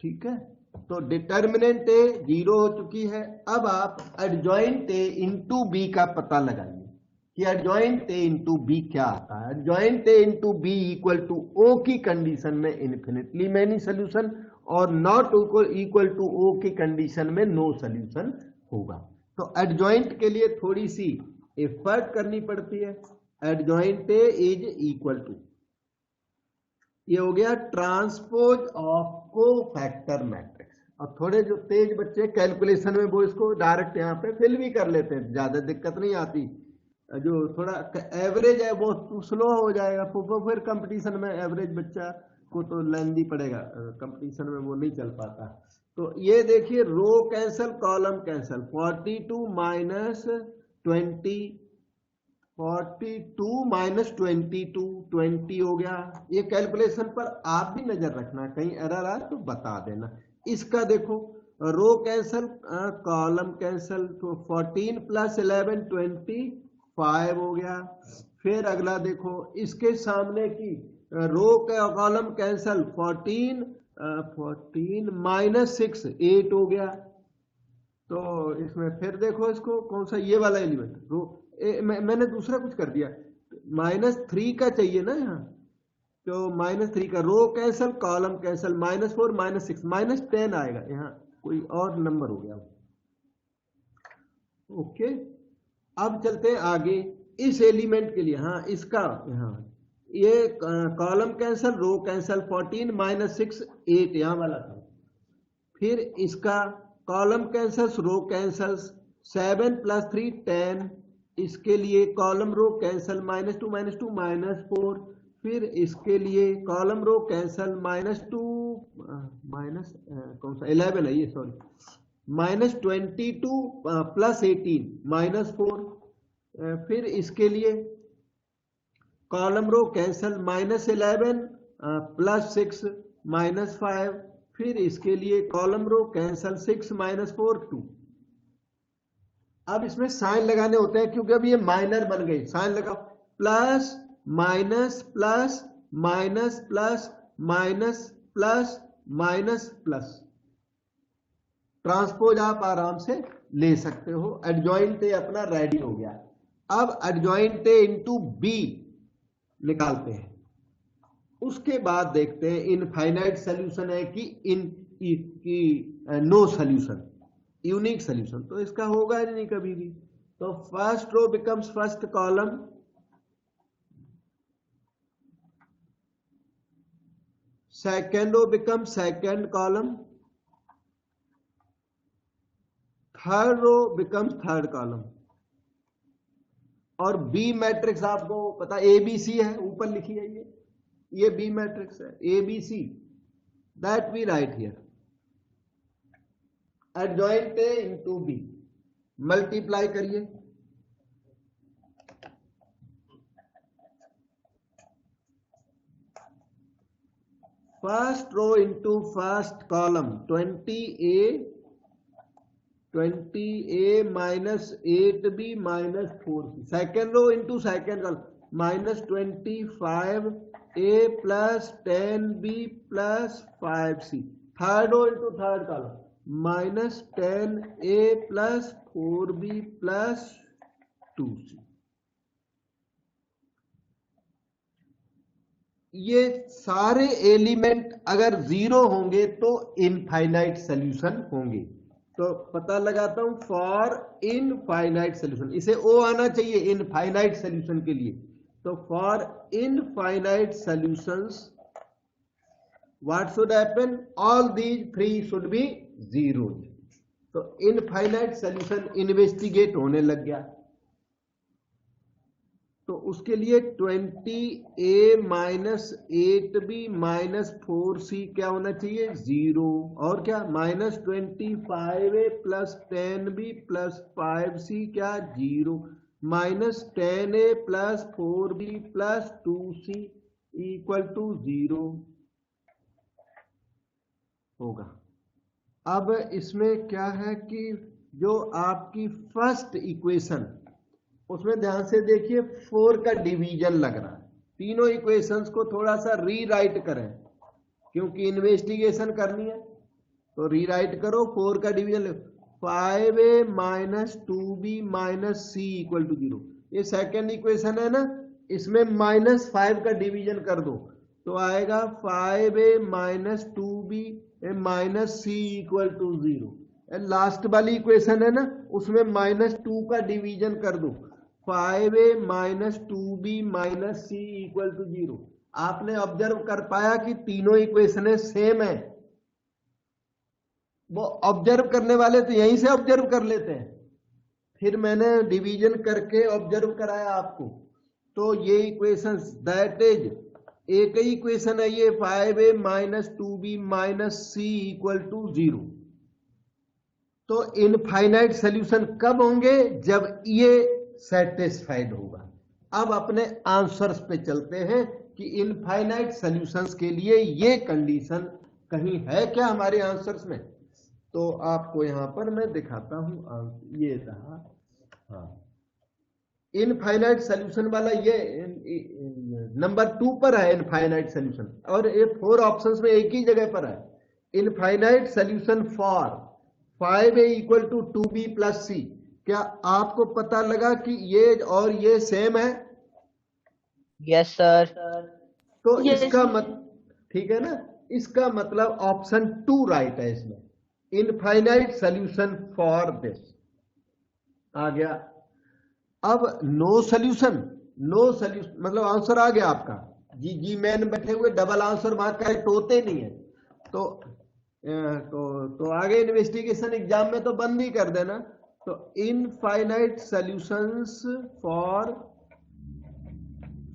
ठीक है। तो डिटर्मिनेंट ए 0 हो चुकी है। अब आप एडजॉइंट ए इंटू बी का पता लगाइए कि एडजॉइंट ए इंटू बी क्या आता है। Adjoint A into B equal to O की कंडीशन में इन्फिनिटली मैनी सोल्यूशन और नॉट इक्वल टू ओ की कंडीशन में नो सोल्यूशन होगा। तो एडजॉइंट के लिए थोड़ी सी एफर्ट करनी पड़ती है। Adjoint A is equal to, ये हो गया ट्रांसपोज ऑफ कोफैक्टर मैट्रिक्स। और थोड़े जो तेज बच्चे कैलकुलेशन में वो इसको डायरेक्ट यहाँ पे फिल भी कर लेते हैं, ज्यादा दिक्कत नहीं आती। जो थोड़ा एवरेज है वो स्लो हो जाएगा, फिर कंपटीशन में एवरेज बच्चा को तो लेंदी पड़ेगा, कंपटीशन में वो नहीं चल पाता। तो ये देखिए row cancel column cancel, 42 minus 20, 42 minus 22, 20 हो गया। ये कैलकुलेशन पर आप भी नजर रखना, कहीं एरर आए तो बता देना। इसका देखो रो कैंसल कॉलम कैंसल, तो 14 प्लस 11 25 हो गया। फिर अगला देखो इसके सामने की रो का कॉलम कैंसल, 14 माइनस 6 8 हो गया। तो इसमें फिर देखो इसको कौन सा, ये वाला एलिमेंट रो मैंने दूसरा कुछ कर दिया, -3 का चाहिए ना यहाँ, तो -3 का रो कैंसल कॉलम कैंसल, -4 -6 -10 आएगा, यहाँ कोई और नंबर हो गया। ओके, अब चलते हैं आगे इस एलिमेंट के लिए। हाँ इसका यहाँ ये कॉलम कैंसल रो कैंसल, 14 माइनस 6 8 यहाँ वाला था। फिर इसका कॉलम कैंसल्स रो कैंसल्स, 7 प्लस 3 10, इसके लिए कॉलम रो कैंसल, -2 -4। फिर इसके लिए कॉलम रो कैंसल, -2 कौन सा 11 है ये, सॉरी, -22 प्लस 18 -4। फिर इसके लिए कॉलम रो कैंसल, -11 प्लस 6 -5। फिर इसके लिए कॉलम रो कैंसल 6 -4 2। अब इसमें साइन लगाने होते हैं क्योंकि अब ये माइनर बन गई, साइन लगाओ, plus minus plus minus plus minus plus minus plus. Transpose आप आराम से ले सकते हो। एडजॉइंट ए अपना रेडी हो गया। अब एडजॉइंट ए इंटू बी निकालते हैं, उसके बाद देखते हैं इनफाइनाइट सोल्यूशन है कि नो सोल्यूशन, यूनिक सोल्यूशन। तो इसका होगा ही नहीं कभी भी। तो first row becomes first column, second row becomes second column, third row becomes third column. और बी मैट्रिक्स आपको पता ABC है, ऊपर लिखी है ये बी मैट्रिक्स है, ABC, that we write here. Adjoint A into B, multiply करिए, first row into first column, 20a minus 8b minus 4c। Second row into second column, -25a plus 10b plus 5c। Third row into third column, -10a plus 4b plus 2c। ये सारे element अगर 0 होंगे तो infinite solution होंगे। तो पता लगाता हूं फॉर इनफाइनाइट सोल्यूशन, इसे ओ आना चाहिए इनफाइनाइट सोल्यूशन के लिए। तो for infinite solutions what should happen, all these 3 should be 0। तो इनफाइनाइट सॉल्यूशन इन्वेस्टिगेट होने लग गया। तो उसके लिए 20a minus 8b minus 4c क्या होना चाहिए, 0। और क्या, -25a plus 10b plus 5c क्या, 0। -10a plus 4b plus 2c equal to 0 होगा। अब इसमें क्या है कि जो आपकी फर्स्ट इक्वेशन, उसमें ध्यान से देखिए 4 का डिवीजन लग रहा है। तीनों इक्वेशंस को थोड़ा सा रीराइट करें क्योंकि इन्वेस्टिगेशन करनी है। तो रीराइट करो, 4 का division 5a minus 2b minus c equal to 0। ये सेकेंड इक्वेशन है ना, इसमें -5 का डिवीजन कर दो तो आएगा 5a minus 2b minus c equal to 0। Last वाली इक्वेशन है ना, उसमें -2 का डिवीजन कर दो, 5a minus 2b minus c equal to 0। आपने ऑब्जर्व कर पाया कि तीनों इक्वेशनें सेम है। वो ऑब्जर्व करने वाले तो यहीं से ऑब्जर्व कर लेते हैं, फिर मैंने डिवीजन करके ऑब्जर्व कराया आपको। तो ये इक्वेशंस दैट इज एक ही इक्वेशन है ये, 5a minus 2b minus c equal to 0। तो इनफाइनाइट सॉल्यूशन कब होंगे? जब ये सेटिस्फाइड होगा। अब अपने आंसर्स पे चलते हैं कि इनफाइनाइट सॉल्यूशंस के लिए ये कंडीशन कहीं है क्या हमारे आंसर्स में। तो आपको यहां पर मैं दिखाता हूं, ये रहा, हाँ इनफाइनाइट सॉल्यूशन वाला ये नंबर 2 पर है इनफाइनाइट सॉल्यूशन, और ये 4 ऑप्शंस में एक ही जगह पर है। Infinite solution for 5a equal to 2b plus c. क्या आपको पता लगा कि ये और ये सेम है? Yes sir. तो Yes. इसका ठीक है ना, इसका मतलब ऑप्शन 2 राइट है इसमें, इनफाइनाइट सॉल्यूशन फॉर दिस आ गया। अब नो सॉल्यूशन मतलब आंसर आ गया आपका, जी मैन बैठे हुए डबल आंसर वहां का टोते नहीं है। तो आगे इन्वेस्टिगेशन एग्जाम में तो बंद ही कर देना। तो infinite solutions for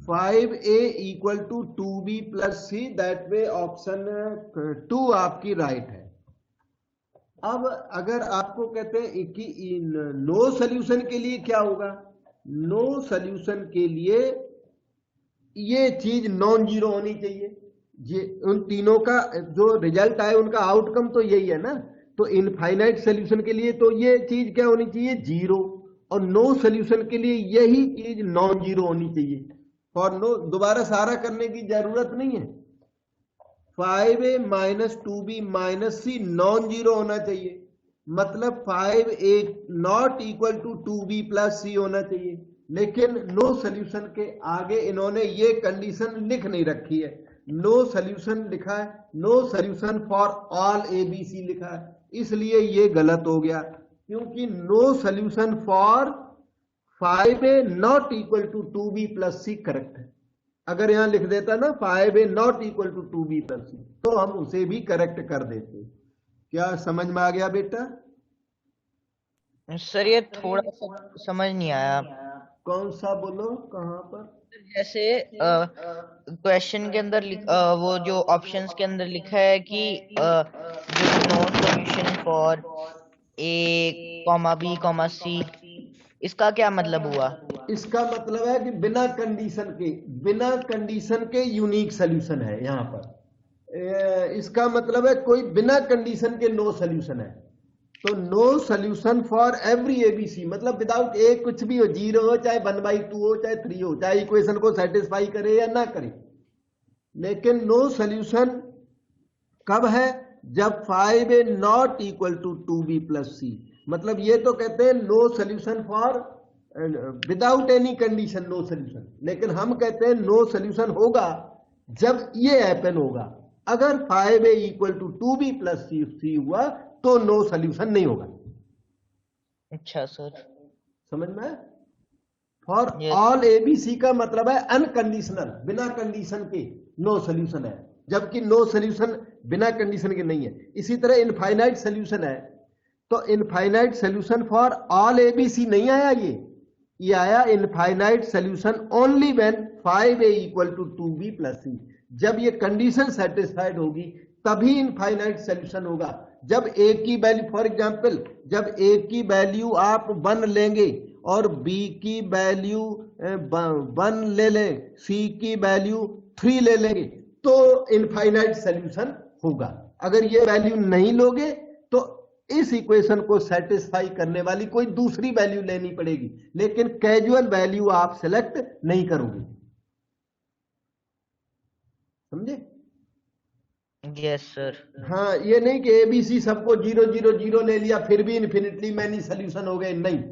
5a equal to 2b plus c, that way option 2 आपकी राइट है। अब अगर आपको कहते हैं कि नो सॉल्यूशन के लिए क्या होगा, नो सॉल्यूशन के लिए ये चीज नॉन जीरो होनी चाहिए। ये उन तीनों का जो रिजल्ट आए उनका आउटकम तो यही है ना। तो इनफाइनाइट सॉल्यूशन के लिए तो ये चीज क्या होनी चाहिए, 0, और नो सॉल्यूशन के लिए यही चीज नॉन जीरो होनी चाहिए। और नो दोबारा सारा करने की जरूरत नहीं है। 5a minus 2b minus c non zero होना चाहिए, मतलब 5a not equal to 2b plus c होना चाहिए। लेकिन नो सॉल्यूशन के आगे इन्होंने ये कंडीशन लिख नहीं रखी है, नो सॉल्यूशन लिखा है, no solution for all ABC लिखा है, इसलिए ये गलत हो गया। क्योंकि no solution for 5a not equal to 2b plus c correct है। अगर यहां लिख देता ना 5a not equal to 2b plus c, तो हम उसे भी करेक्ट कर देते। क्या समझ में आ गया बेटा? सर ये थोड़ा सा समझ नहीं आया। कौन सा बोलो, कहां पर? जैसे क्वेश्चन के अंदर वो जो ऑप्शंस के अंदर लिखा है कि जो no solution for a, b, c, इसका क्या मतलब हुआ? इसका मतलब है कि बिना कंडीशन के यूनिक सॉल्यूशन है यहां पर। इसका मतलब है कोई बिना कंडीशन के नो सॉल्यूशन है। तो no solution for every ABC, मतलब विदाउट ए कुछ भी हो, 0 हो चाहे 1/2 हो चाहे 3 हो, चाहे इक्वेशन को सेटिस्फाई करे या ना करे। लेकिन नो सॉल्यूशन कब है, जब 5a not equal to 2b plus c. मतलब ये तो कहते हैं no solution for without any condition no solution, लेकिन हम कहते हैं नो सॉल्यूशन होगा जब ये हैपन होगा। अगर 5a equal to 2b plus सी हुआ तो नो सॉल्यूशन नहीं होगा। अच्छा सर, समझ में? फॉर ऑल ABC का मतलब है अनकंडीशनल, बिना कंडीशन के नो सॉल्यूशन है, जबकि नो सॉल्यूशन बिना कंडीशन के नहीं है। इसी तरह इनफाइनाइट सॉल्यूशन है, तो infinite solution for all ABC नहीं आया, ये आया infinite solution only when 5a equal to 2b plus c. जब ये कंडीशन सेटिस्फाइड होगी तभी इनफाइनाइट सॉल्यूशन होगा। जब a की वैल्यू, फॉर एग्जांपल, जब a की वैल्यू आप 1 लेंगे और b की वैल्यू 1 ले लें, c की वैल्यू 3 ले लेंगे, तो इनफाइनाइट सॉल्यूशन होगा। अगर ये वैल्यू नहीं लोगे तो इस इक्वेशन को सेटिस्फाई करने वाली कोई दूसरी वैल्यू लेनी पड़ेगी, लेकिन कैजुअल वैल्यू आप सिलेक्ट नहीं करोगे। समझे? Yes sir. हाँ, ये नहीं कि ABC सबको 0 0 0 ले लिया फिर भी इन्फिनिटली मैनी सोल्यूशन हो गए, नहीं,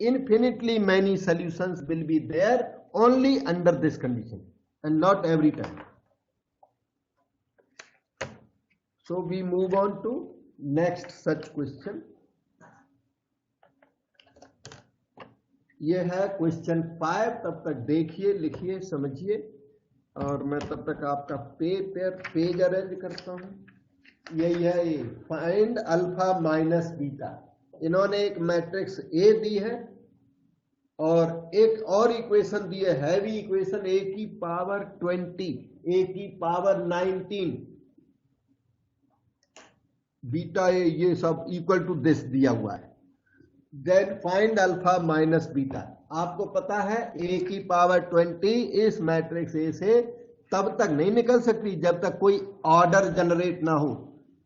infinitely many solutions will be there only under this condition and not every time. So we move on to next such question. ये है क्वेश्चन 5। तब तक देखिए, लिखिए, समझिए, और मैं तब तक आपका पेज अरेंज करता हूं। यही है ये, फाइंड अल्फा माइनस बीटा। इन्होंने एक मैट्रिक्स ए दी है और एक और इक्वेशन दी है, हैवी इक्वेशन, ए की पावर 20, ए की पावर 19, बीटा ए, ये सब इक्वल टू दिस दिया हुआ है। Then find alpha minus beta. आपको पता है ए की पावर 20 इस मैट्रिक्स ए से तब तक नहीं निकल सकती जब तक कोई ऑर्डर जनरेट ना हो,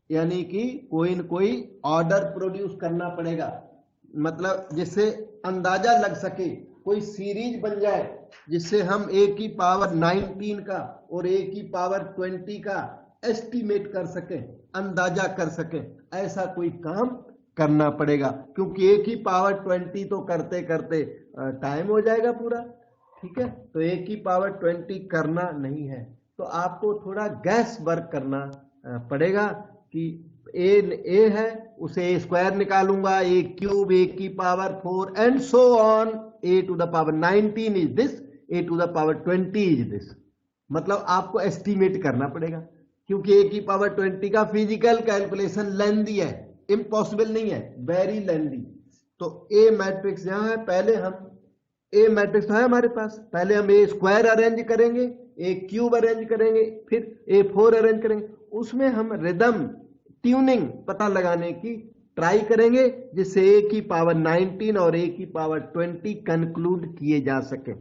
यानी कि कोई न कोई ऑर्डर प्रोड्यूस करना पड़ेगा, मतलब जिससे अंदाजा लग सके, कोई सीरीज बन जाए जिससे हम ए की पावर 19 का और ए की पावर 20 का एस्टिमेट कर सके, अंदाजा कर सके। ऐसा कोई काम करना पड़ेगा, क्योंकि ए की पावर 20 तो करते करते टाइम हो जाएगा पूरा, ठीक है। तो ए की पावर 20 करना नहीं है, तो आपको थोड़ा गैस वर्क करना पड़ेगा कि ए है, उसे ए स्क्वायर निकालूंगा, ए क्यूब, ए की power 4 and so on, A to the power 19 is this, A to the power 20 is this. मतलब आपको एस्टिमेट करना पड़ेगा, क्योंकि ए की पावर 20 का फिजिकल कैलकुलेशन लेंदी है, इम्पॉसिबल नहीं है, वेरी लेंदी। तो ए मैट्रिक्स यहां है, पहले हम ए मैट्रिक्स है हमारे पास, पहले हम ए स्क्वायर अरेंज करेंगे, ए क्यूब अरेंज करेंगे, फिर ए 4 अरेंज करेंगे। उसमें हम रिदम ट्यूनिंग पता लगाने की ट्राई करेंगे, जिससे ए की पावर 19 और ए की पावर 20 कंक्लूड किए जा सके।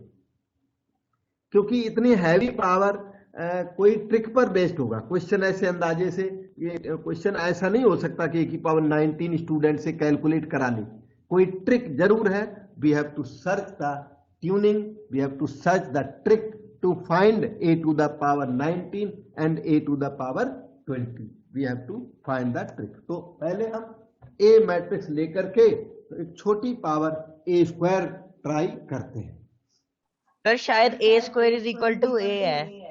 क्योंकि इतनी हैवी पावर कोई ट्रिक पर बेस्ड होगा क्वेश्चन, ऐसे अंदाजे से ये क्वेश्चन ऐसा नहीं हो सकता कि ए की पावर 19 स्टूडेंट से कैलकुलेट करा ले, कोई ट्रिक जरूर है। We have to search the tuning, we have to search the trick to find A to the power 19 and A to the power 20, we have to find the trick. तो पहले हम ए matrix लेकर के एक छोटी power ए square try करते हैं। Sir शायद ए स्क्वायर इज इक्वल टू ए है।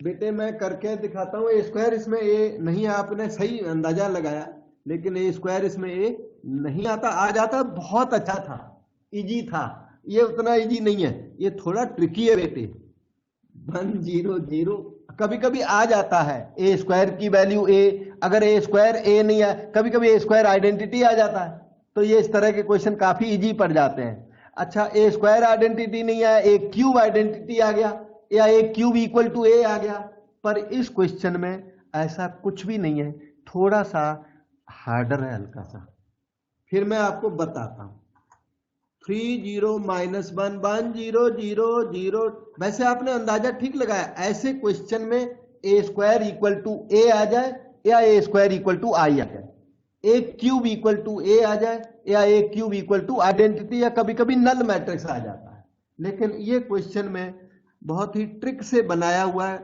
बेटे मैं करके दिखाता हूँ, ए स्क्वायर इसमें ए नहीं है, आपने सही अंदाजा लगाया, लेकिन ए स्क्वायर इसमें ए नहीं आता। आ जाता बहुत अच्छा था, इजी था, ये उतना इजी नहीं है, ये थोड़ा ट्रिकी है बेटे। 1 0 0 कभी कभी आ जाता है, ए स्क्वायर की वैल्यू ए, अगर ए स्क्वायर ए नहीं है, कभी कभी ए स्क्वायर आइडेंटिटी आ जाता है, तो ये इस तरह के क्वेश्चन काफी इजी पड़ जाते हैं। अच्छा, ए स्क्वायर आइडेंटिटी नहीं है, ए क्यूब आइडेंटिटी आ गया, या ए क्यूब इक्वल टू ए आ गया, पर इस क्वेश्चन में ऐसा कुछ भी नहीं है, थोड़ा सा हार्डर है, हल्का सा। फिर मैं आपको बताता हूं, 3 0 -1 1 0 0 0। वैसे आपने अंदाजा ठीक लगाया, ऐसे क्वेश्चन में ए स्क्वायर इक्वल टू ए आ जाए या ए स्क्वायर इक्वल टू आई आ जाए, ए क्यूब इक्वल टू ए आ जाए या ए क्यूब इक्वल टू आइडेंटिटी, या कभी कभी नल मैट्रिक्स आ जाता है। लेकिन ये क्वेश्चन में बहुत ही ट्रिक से बनाया हुआ है,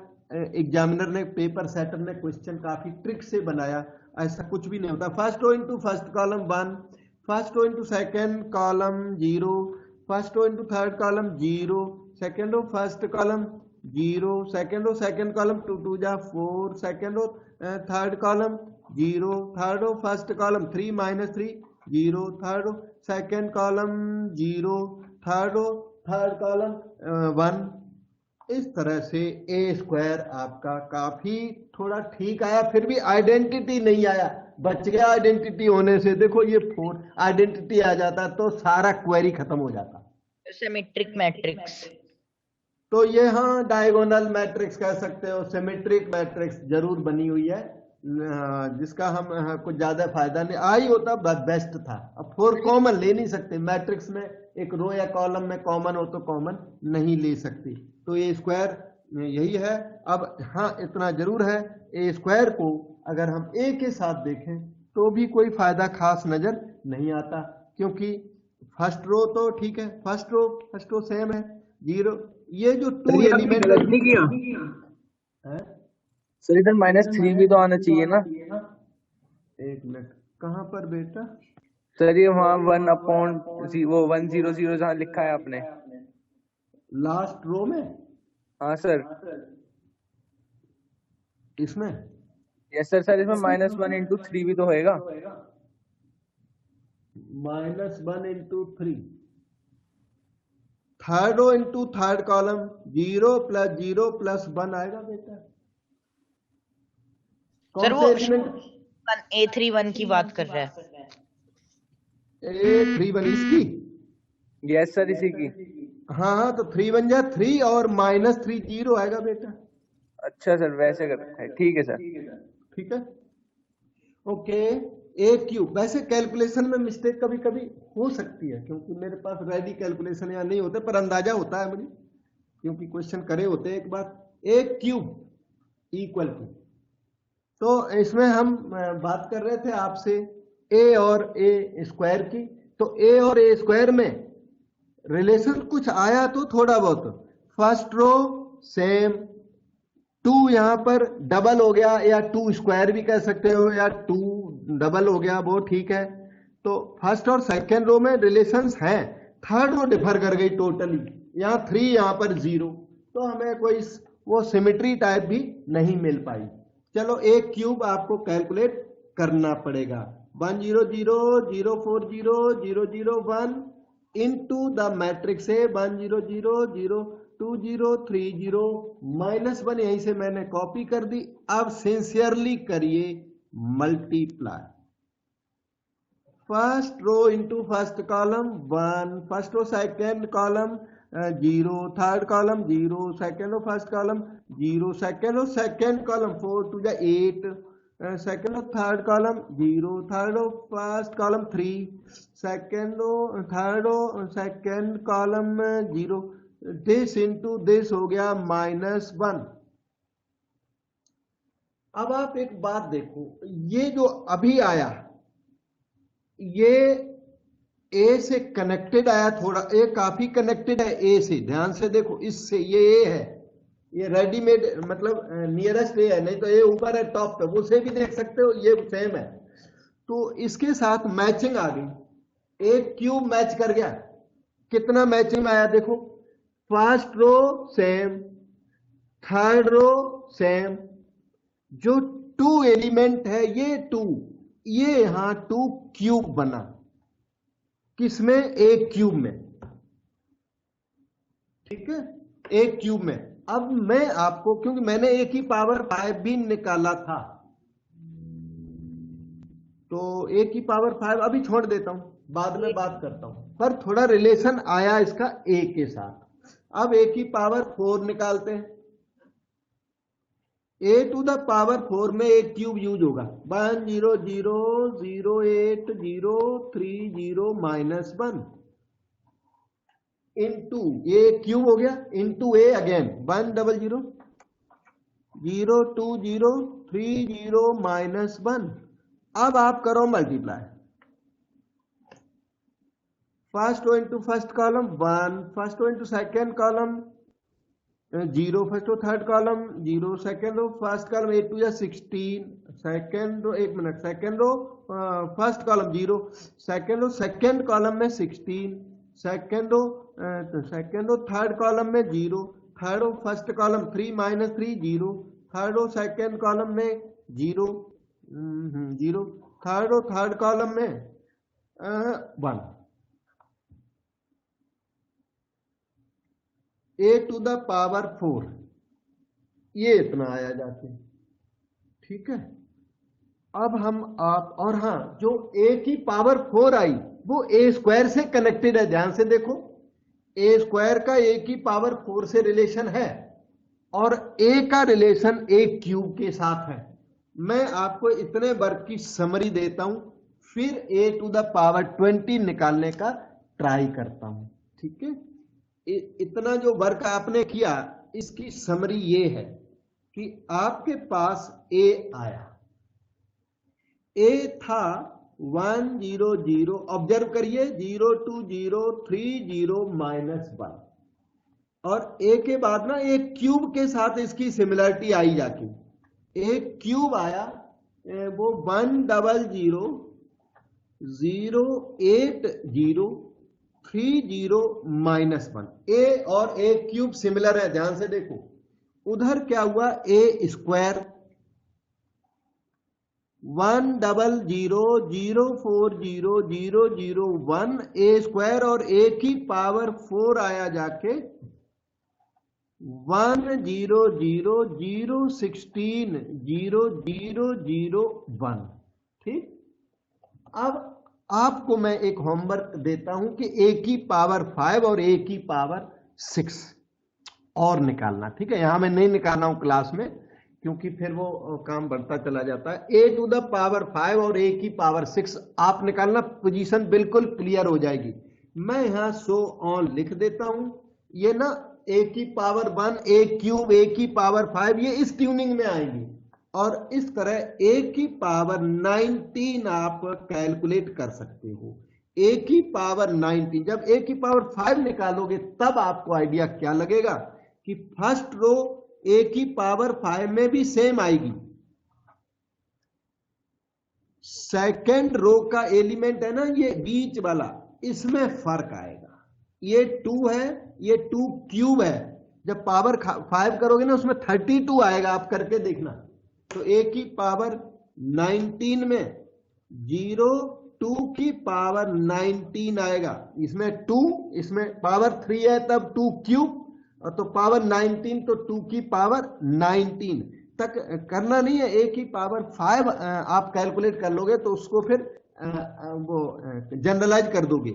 एग्जामिनर ने, पेपर सेटर ने क्वेश्चन काफी ट्रिक से बनाया, ऐसा कुछ भी नहीं होता। First row into first column 1, first row into second column 0, first row into third column 0, second row first column 0, second row second column 2 2 जा 4, second row third column 0, third row first column 3 -3 0, third row second column 0, third row third column 1। इस तरह से A square आपका काफी थोड़ा ठीक आया, फिर भी आइडेंटिटी नहीं आया, बच गया आइडेंटिटी होने से। देखो ये 4 आइडेंटिटी आ जाता तो सारा क्वेरी खत्म हो जाता। सिमेट्रिक मैट्रिक्स, तो ये हाँ डायगोनल मैट्रिक्स कह सकते हो, सिमेट्रिक मैट्रिक्स जरूर बनी हुई है, जिसका हम कुछ ज्यादा फायदा नहीं, आई होता बेस्ट था। अब 4 कॉमन ले नहीं सकते मैट्रिक्स में, एक रो या कॉलम में कॉमन हो तो कॉमन नहीं ले सकती, तो ए स्क्वायर यही है। अब हाँ इतना जरूर है, ए स्क्वायर को अगर हम ए के साथ देखें तो भी कोई फायदा खास नजर नहीं आता, क्योंकि फर्स्ट रो तो ठीक है, फर्स्ट रो सेम है 0, ये जो 2 एलिमेंट गलत नहीं किया है? सर इधर -3 भी तो आना चाहिए ना। एक मिनट, कहाँ पर बेटा? सर ये वहाँ 1/100 जहाँ लिखा है आपने। लास्ट रो में? हाँ सर। इसमें? Yes sir. सर इसमें -1 × 3 भी तो होएगा। -1 × 3, third row into third column, 0 + 0 + 1 आएगा बेटा। सर कौन वो से एलिमेंट? A31 की बात कर रहा है। A31 इसकी? यस सर इसी की। हाँ हाँ, तो 3 बन जाए 3 और -3 0 आएगा बेटा। अच्छा सर वैसे कर रखा है, ठीक है सर। ठीक है, ओके। ए क्यूब, वैसे कैलकुलेशन में मिस्टेक कभी कभी हो सकती है, क्योंकि मेरे पास रेडी कैलकुलेशन यहाँ नहीं होते, पर अंदाजा होता है मुझे, क्योंकि क्वेश्चन करे होते हैं एक बार। ए क्यूब इक्वल टू, तो इसमें हम बात कर रहे थे आपसे ए और ए स्क्वायर की, तो ए और ए स्क्वायर में रिलेशन कुछ आया तो थोड़ा बहुत। फर्स्ट रो सेम, 2 यहां पर डबल हो गया, या 2 स्क्वायर भी कह सकते हो, या 2 डबल हो गया, वो ठीक है। तो फर्स्ट और सेकेंड रो में रिलेशंस हैं, थर्ड रो डिफर कर गई टोटली, यहाँ 3 यहाँ पर 0, तो हमें कोई वो सिमेट्री टाइप भी नहीं मिल पाई। चलो एक क्यूब आपको कैलकुलेट करना पड़ेगा। 1 0 0 0 4 0 0 0 1 इनटू द मैट्रिक्स है 1 0 0 0 2 0 3 0 -1, यहीं से मैंने कॉपी कर दी। अब सिंसियरली करिए multiply, first row into first column 1, first row second column 0, third column 0, second row first column 0, second row second column 4 2 8, second row third column 0, third row first column 3, second row third row second column 0, this into this हो गया -1। अब आप एक बात देखो, ये जो अभी आया ये ए से कनेक्टेड आया, थोड़ा ए काफी कनेक्टेड है ए से, ध्यान से देखो, इससे ये ए है, ये रेडीमेड मतलब नियरेस्ट ए है, नहीं तो ए ऊपर है टॉप पे, उसे भी देख सकते हो, ये सेम है। तो इसके साथ मैचिंग आ गई, एक क्यूब मैच कर गया। कितना मैचिंग आया देखो, first row same, third row same, जो 2 एलिमेंट है ये 2, ये यहां 2 क्यूब बना, किसमें? एक क्यूब में, ठीक है, एक क्यूब में। अब मैं आपको, क्योंकि मैंने ए की पावर 5 भी निकाला था, तो ए की पावर 5 अभी छोड़ देता हूं, बाद में बात करता हूं, पर थोड़ा रिलेशन आया इसका ए के साथ। अब ए की पावर 4 निकालते हैं, ए टू द पावर 4 में एक क्यूब यूज होगा, 1 0 0 0 8 0 3 0 -1 इंटू ये क्यूब हो गया, इंटू ए अगेन 1 0 0 0 2 0 3 0 -1। अब आप करो multiply, first row into first column 1, first row into second column 0, first row third column 0, second row first column 8 2 16, second row, एक minute, second row first column 0, second row second column में 16, second row third column में 0, third row first column 3 -3 0, third row second column में 0 0, third row third column में 1, ए to the power 4, ये इतना आया जाके, ठीक है। अब हम आप, और हाँ, जो ए की पावर 4 आई वो ए स्क्वायर से कनेक्टेड है, ध्यान से देखो, ए स्क्वायर का ए की पावर 4 से रिलेशन है, और ए का रिलेशन ए क्यूब के साथ है। मैं आपको इतने वर्क की समरी देता हूं, फिर ए टू द पावर 20 निकालने का ट्राई करता हूं, ठीक है। इतना जो वर्क आपने किया, इसकी समरी ये है कि आपके पास ए आया, ए था 1 0 0, ऑब्जर्व करिए 0 2 0 3 0 -1, और ए के बाद ना एक क्यूब के साथ इसकी सिमिलरिटी आई जाती, एक क्यूब आया, वो 1008030-1। ए और ए क्यूब सिमिलर है, ध्यान से देखो। उधर क्या हुआ, ए स्क्वायर 100040001 ए स्क्वायर, और ए की पावर 4 आया जाके 100016001। ठीक। अब आपको मैं एक होमवर्क देता हूं कि ए की पावर 5 और ए की पावर 6 और निकालना। ठीक है, यहां मैं नहीं निकालना हूं क्लास में, क्योंकि फिर वो काम बढ़ता चला जाता है। ए टू द पावर 5 और ए की पावर 6 आप निकालना, पोजीशन बिल्कुल क्लियर हो जाएगी। मैं यहां सो ऑन लिख देता हूं। ये ना ए की पावर 1, ए क्यूब, ए की पावर 5, ये इस ट्यूनिंग में आएंगी, और इस तरह ए की पावर 19 आप कैलकुलेट कर सकते हो। ए की पावर 19, जब ए की पावर 5 निकालोगे तब आपको आइडिया क्या लगेगा कि फर्स्ट रो ए की पावर 5 में भी सेम आएगी, सेकेंड रो का एलिमेंट है ना ये बीच वाला, इसमें फर्क आएगा। ये 2 है, ये 2 क्यूब है, जब पावर 5 करोगे ना उसमें 32 आएगा, आप करके देखना। तो ए की पावर 19 में 0, 2 की पावर 19 आएगा, इसमें 2, इसमें पावर 3 है तब 2 क्यूब, और तो पावर 19 तो 2 की पावर 19 तक करना नहीं है। ए की पावर 5 आप कैलकुलेट कर लोगे तो उसको फिर वो जनरलाइज कर दोगे।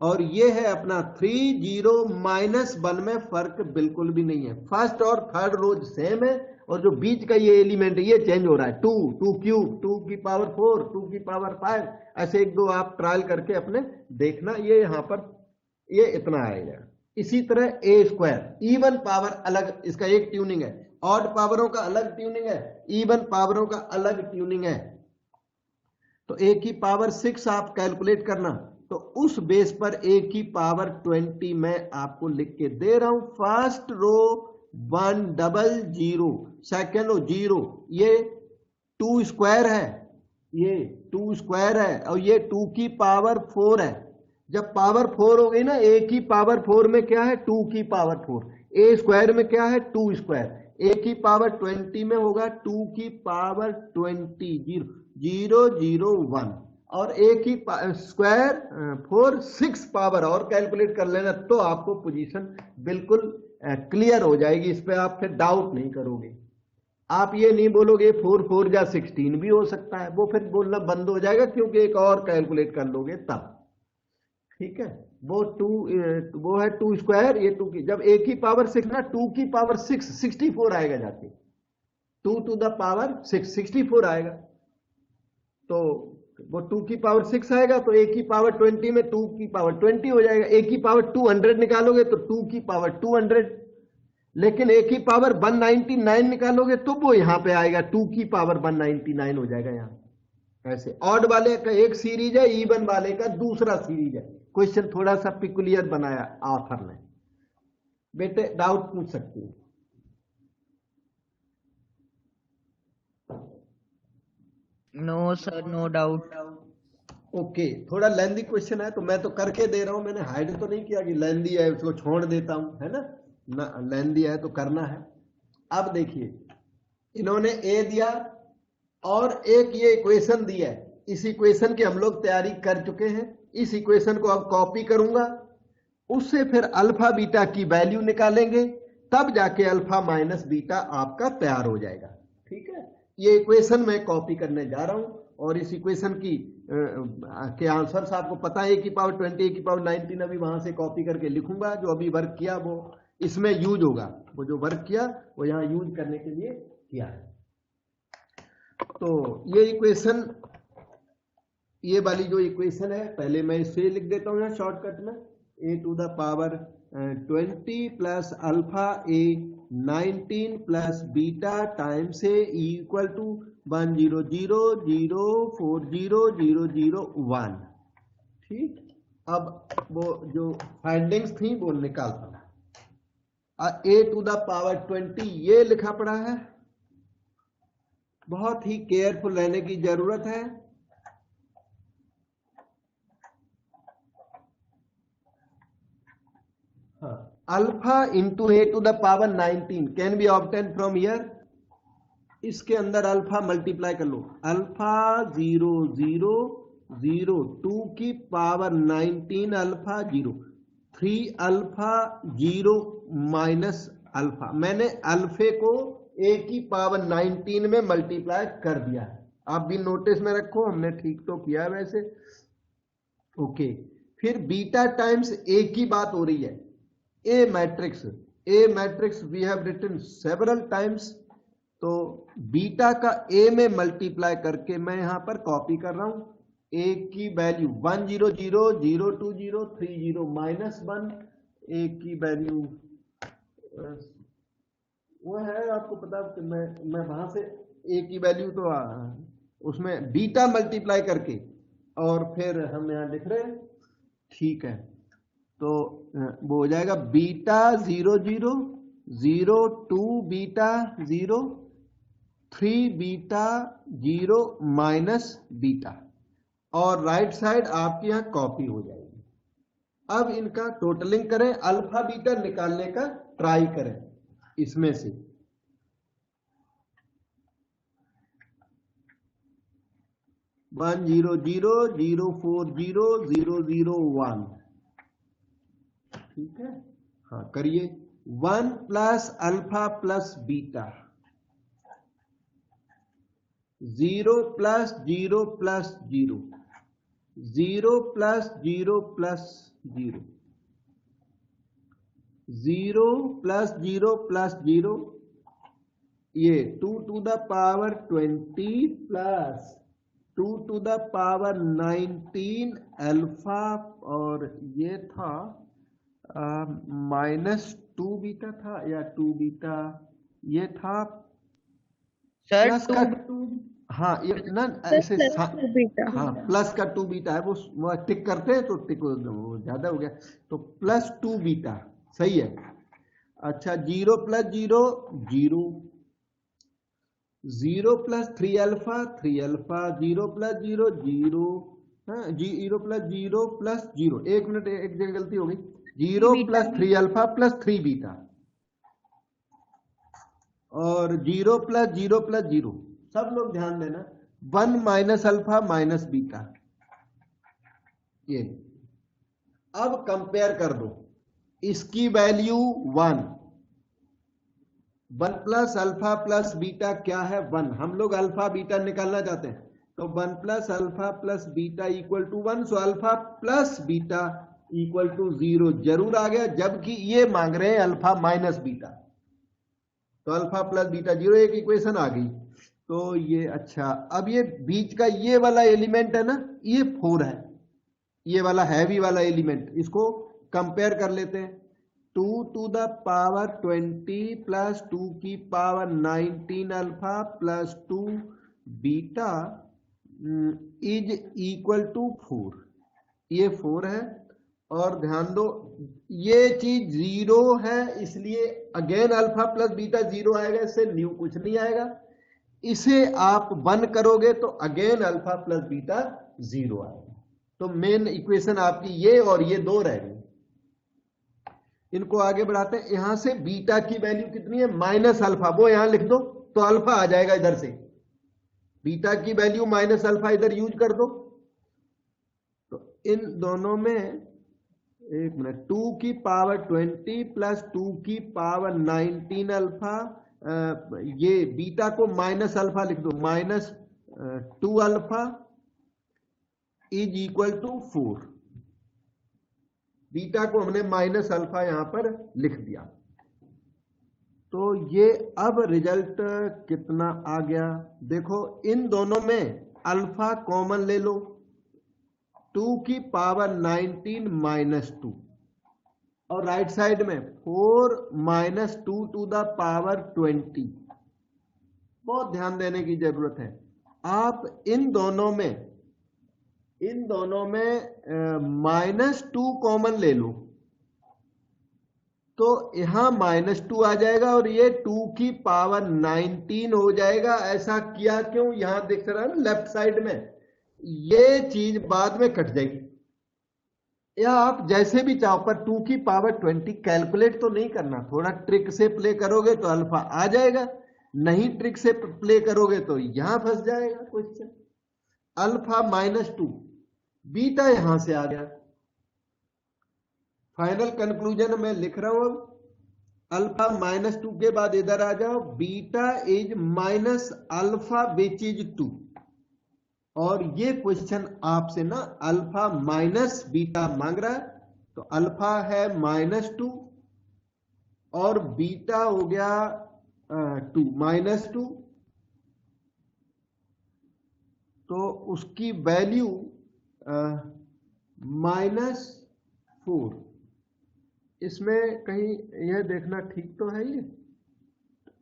और ये है अपना 3, 0, -1 में फर्क बिल्कुल भी नहीं है। फर्स्ट और थर्ड रोज सेम है, और जो बीच का ये एलिमेंट है ये चेंज हो रहा है। 2 क्यूब, 2 की पावर 4, 2 की पावर 5, ऐसे 1-2 आप ट्रायल करके अपने देखना। ये यहाँ पर ये इतना आएगा। इसी तरह ए स्क्वायर, इवन पावर अलग, इसका एक ट्यूनिंग है, ऑड पावरों का अलग ट्यूनिंग है, इवन पावरों का अलग ट्यूनिंग है। तो ए की पावर 6 आप कैलकुलेट करना, तो उस बेस पर ए की पावर 20 मैं आपको लिख के दे रहा हूं। फर्स्ट रो 100, सेकेंड रो 0, ये 2 स्क्वायर है, ये 2 स्क्वायर है, और ये 2 की पावर 4 है। जब पावर 4 हो गई ना, ए की पावर 4 में क्या है 2 की पावर 4, ए स्क्वायर में क्या है 2 स्क्वायर, ए की पावर 20 में होगा 2 की पावर 20, 0, 0, 1, और ए की स्क्वायर 4, 6 पावर और कैलकुलेट कर लेना, तो आपको पोजीशन बिल्कुल क्लियर हो जाएगी। इस पर आप फिर डाउट नहीं करोगे। आप ये नहीं बोलोगे 4 4 या 16 भी हो सकता है, वो फिर बोलना बंद हो जाएगा, क्योंकि एक और कैलकुलेट कर लोगे तब। ठीक है, वो 2 वो है 2 स्क्वायर, ये 2 की, जब ए की पावर 6 ना, 2 की पावर 6 64 आएगा जाके, 2 टू द पावर 6 64 आएगा। तो वो 2 की पावर 6 आएगा, तो ए की पावर 20 में 2 की पावर 20 हो जाएगा। ए की पावर 200 निकालोगे तो 2 की पावर 200, लेकिन ए की पावर 199 निकालोगे तो वो यहां पे आएगा 2 की पावर 199 हो जाएगा यहां। ऐसे ऑड वाले का एक सीरीज है, इवन वाले का दूसरा सीरीज है। क्वेश्चन थोड़ा सा पिकुलियर बनाया ऑथर ने। बेटे डाउट पूछ सकती है। No sir, no doubt. Okay, थोड़ा लेंदी क्वेश्चन है तो मैं तो करके दे रहा हूं, मैंने हाइड तो नहीं किया कि लेंदी है उसको छोड़ देता हूं, है ना, लेंदी है तो करना है। अब देखिए, इन्होंने ए दिया और एक ये इक्वेशन दी है, इस इक्वेशन की हम लोग तैयारी कर चुके हैं। इस इक्वेशन को अब कॉपी करूंगा, उससे फिर अल्फा बीटा की वैल्यू निकालेंगे, तब जाके अल्फा माइनस बीटा आपका तैयार हो जाएगा। ठीक है, ये इक्वेशन मैं कॉपी करने जा रहा हूं, और इस इक्वेशन की के आंसर्स आपको पता है, ए की पावर 20, ए की पावर 19 अभी वहां से कॉपी करके लिखूंगा। जो अभी वर्क किया वो इसमें यूज होगा, वो जो वर्क किया वो यहाँ यूज करने के लिए किया है। तो ये इक्वेशन, ये वाली जो इक्वेशन है, पहले मैं इसे लिख देता हूँ यहाँ शॉर्टकट में, A to the power 20 plus alpha A 19 plus beta times A equal to 100,040,001। ठीक, अब वो जो फाइंडिंग्स थी वो निकालता हूं। ए टू द पावर 20 ये लिखा पड़ा है, बहुत ही केयरफुल रहने की जरूरत है। Alpha into A to the power 19 can be obtain from here. इसके अंदर अल्फा मल्टीप्लाई कर लो, अल्फा 0 0 0 2 की power 19 alpha 0 3 alpha 0 minus alpha. मैंने अल्फे को ए की पावर 19 में मल्टीप्लाई कर दिया है, आप भी नोटिस में रखो, हमने ठीक तो किया है वैसे। ओके, फिर बीटा टाइम्स ए की बात हो रही है। A matrix we have written several times, तो बीटा का ए में मल्टीप्लाई करके मैं यहां पर कॉपी कर रहा हूं। ए की वैल्यू 1 0 0 0 2 0 3 0 माइनस 1, ए की वैल्यू वो है, आपको पता कि मैं वहां से ए की वैल्यू तो उसमें बीटा मल्टीप्लाई करके और फिर हम यहां लिख रहे हैं, ठीक है। तो वो हो जाएगा beta 0 0 0 2 beta 0 3 beta 0 minus beta, और राइट साइड आपकी यहां कॉपी हो जाएगी। अब इनका टोटलिंग करें, अल्फा बीटा निकालने का ट्राई करें इसमें से। वन 0 0 0 4 0 0 0 1, ठीक है। हाँ करिए, 1 plus alpha plus beta 0 plus 0 plus 0 0 plus 0 plus 0 0 plus 0 plus 0, ये 2 to the power 20 plus 2 to the power 19 alpha, और ये था माइनस 2 बीटा था या 2 बीटा, ये था सर प्लस का, हाँ ये ना ऐसे हाँ प्लस का 2 बीटा है, वो टिक करते हैं तो टिक वो ज्यादा हो गया, तो प्लस 2 बीटा सही है। अच्छा 0 plus 0 0 0 plus 3 alpha 3 alpha 0 plus 0 0, हाँ 0 प्लस 0 प्लस 0, एक मिनट एक जगह गलती हो गई, 0 प्लस 3 अल्फा प्लस 3 बीटा, और 0 प्लस 0 प्लस 0, सब लोग ध्यान देना, 1 माइनस अल्फा माइनस बीटा। ये अब कंपेयर कर दो, इसकी value 1 plus alpha plus beta क्या है 1, हम लोग अल्फा बीटा निकालना चाहते हैं, तो 1 plus alpha plus beta equal to 1, so alpha plus beta equal to 0 जरूर आ गया, जबकि ये मांग रहे हैं अल्फा माइनस बीटा, तो अल्फा प्लस बीटा 0, एक इक्वेशन आ गई। तो ये अच्छा, अब ये बीच का ये वाला एलिमेंट है ना, ये 4 है, ये वाला हैवी वाला एलिमेंट, इसको कंपेयर कर लेते हैं। 2 टू द पावर 20 प्लस 2 की power 19 alpha plus 2 beta is equal to 4, ये 4 है। और ध्यान दो ये चीज 0 है, इसलिए अगेन अल्फा प्लस बीटा 0 आएगा, इससे न्यू कुछ नहीं आएगा। इसे आप 1 करोगे तो अगेन अल्फा प्लस बीटा 0 आएगा। तो मेन इक्वेशन आपकी ये और ये 2 रह गई। इनको आगे बढ़ाते हैं, यहां से बीटा की वैल्यू कितनी है माइनस अल्फा, वो यहां लिख दो तो अल्फा आ जाएगा इधर से, बीटा की वैल्यू माइनस अल्फा इधर यूज कर दो। तो इन दोनों में एक मिनट, 2 की पावर 20 प्लस 2 की पावर 19 अल्फा, ये बीटा को माइनस अल्फा लिख दो, minus 2 alpha is equal to 4, beta को हमने माइनस अल्फा यहां पर लिख दिया। तो ये अब रिजल्ट कितना आ गया देखो, इन दोनों में अल्फा कॉमन ले लो, 2 की पावर 19 माइनस 2, और राइट साइड में 4 माइनस 2 टू द पावर 20। बहुत ध्यान देने की जरूरत है। आप इन दोनों में माइनस 2 कॉमन ले लो, तो यहां -2 आ जाएगा और ये 2 की पावर 19 हो जाएगा। ऐसा किया क्यों? यहां देख रहा है ना लेफ्ट साइड में, ये चीज बाद में कट जाएगी, या आप जैसे भी चाहो, पर 2 की पावर 20 कैलकुलेट तो नहीं करना, थोड़ा ट्रिक से प्ले करोगे तो अल्फा आ जाएगा, नहीं ट्रिक से प्ले करोगे तो यहां फंस जाएगा क्वेश्चन। अल्फा -2, बीटा यहां से आ गया। फाइनल कंक्लूजन मैं लिख रहा हूं, अब अल्फा -2 के बाद इधर आ जाओ, beta is minus alpha which is 2, और ये क्वेश्चन आपसे ना अल्फा माइनस बीटा मांग रहा है, तो अल्फा है -2 और बीटा हो गया 2 -2, तो उसकी वैल्यू -4। इसमें कहीं यह देखना ठीक तो है, ये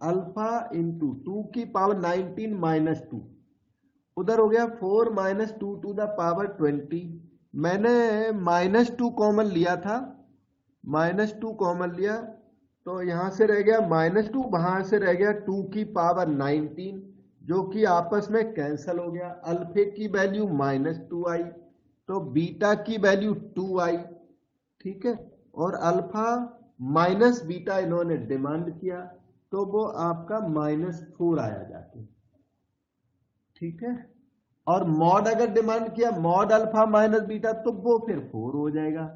अल्फा इंटू 2 की पावर 19 -2, उधर हो गया 4 - 2 टू द पावर 20। मैंने -2 कॉमन लिया था, -2 कॉमन लिया तो यहां से रह गया -2, वहां से रह गया 2 की पावर 19, जो कि आपस में कैंसिल हो गया। अल्फे की वैल्यू -2 आई, तो बीटा की वैल्यू 2 आई, ठीक है। और अल्फा माइनस बीटा इन्होंने डिमांड किया, तो वो आपका -4 आया जाके, ठीक है। और मॉड अगर डिमांड किया मॉड अल्फा माइनस बीटा, तो वो फिर 4 हो जाएगा।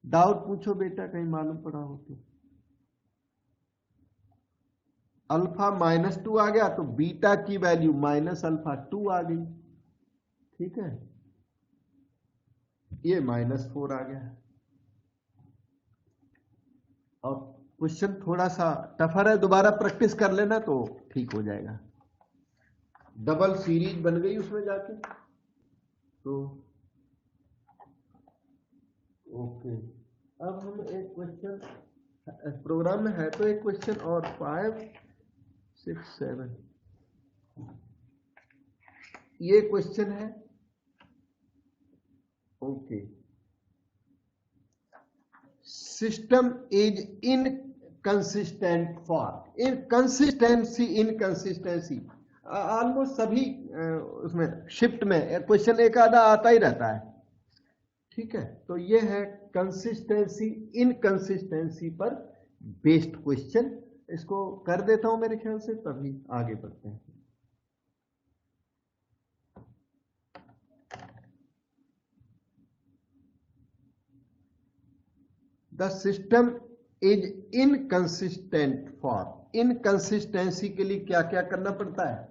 डाउट पूछो बेटा, कहीं मालूम पड़ा हो तो। अल्फा -2 आ गया तो बीटा की वैल्यू -α2 आ गई, ठीक है। ये -4 आ गया। और क्वेश्चन थोड़ा सा टफर है, दोबारा प्रैक्टिस कर लेना तो ठीक हो जाएगा। डबल सीरीज बन गई उसमें जाके, तो ओके। अब हम एक क्वेश्चन प्रोग्राम में है, तो एक क्वेश्चन और 5, 6, 7 ये क्वेश्चन है, okay. System is inconsistent for, inconsistency almost सभी उसमें शिफ्ट में क्वेश्चन एक आधा आता ही रहता है, ठीक है। तो ये है कंसिस्टेंसी, इनकंसिस्टेंसी पर बेस्ड क्वेश्चन। इसको कर देता हूं मेरे ख्याल से, तभी आगे बढ़ते हैं। The system is inconsistent for, inconsistency के लिए क्या क्या करना पड़ता है?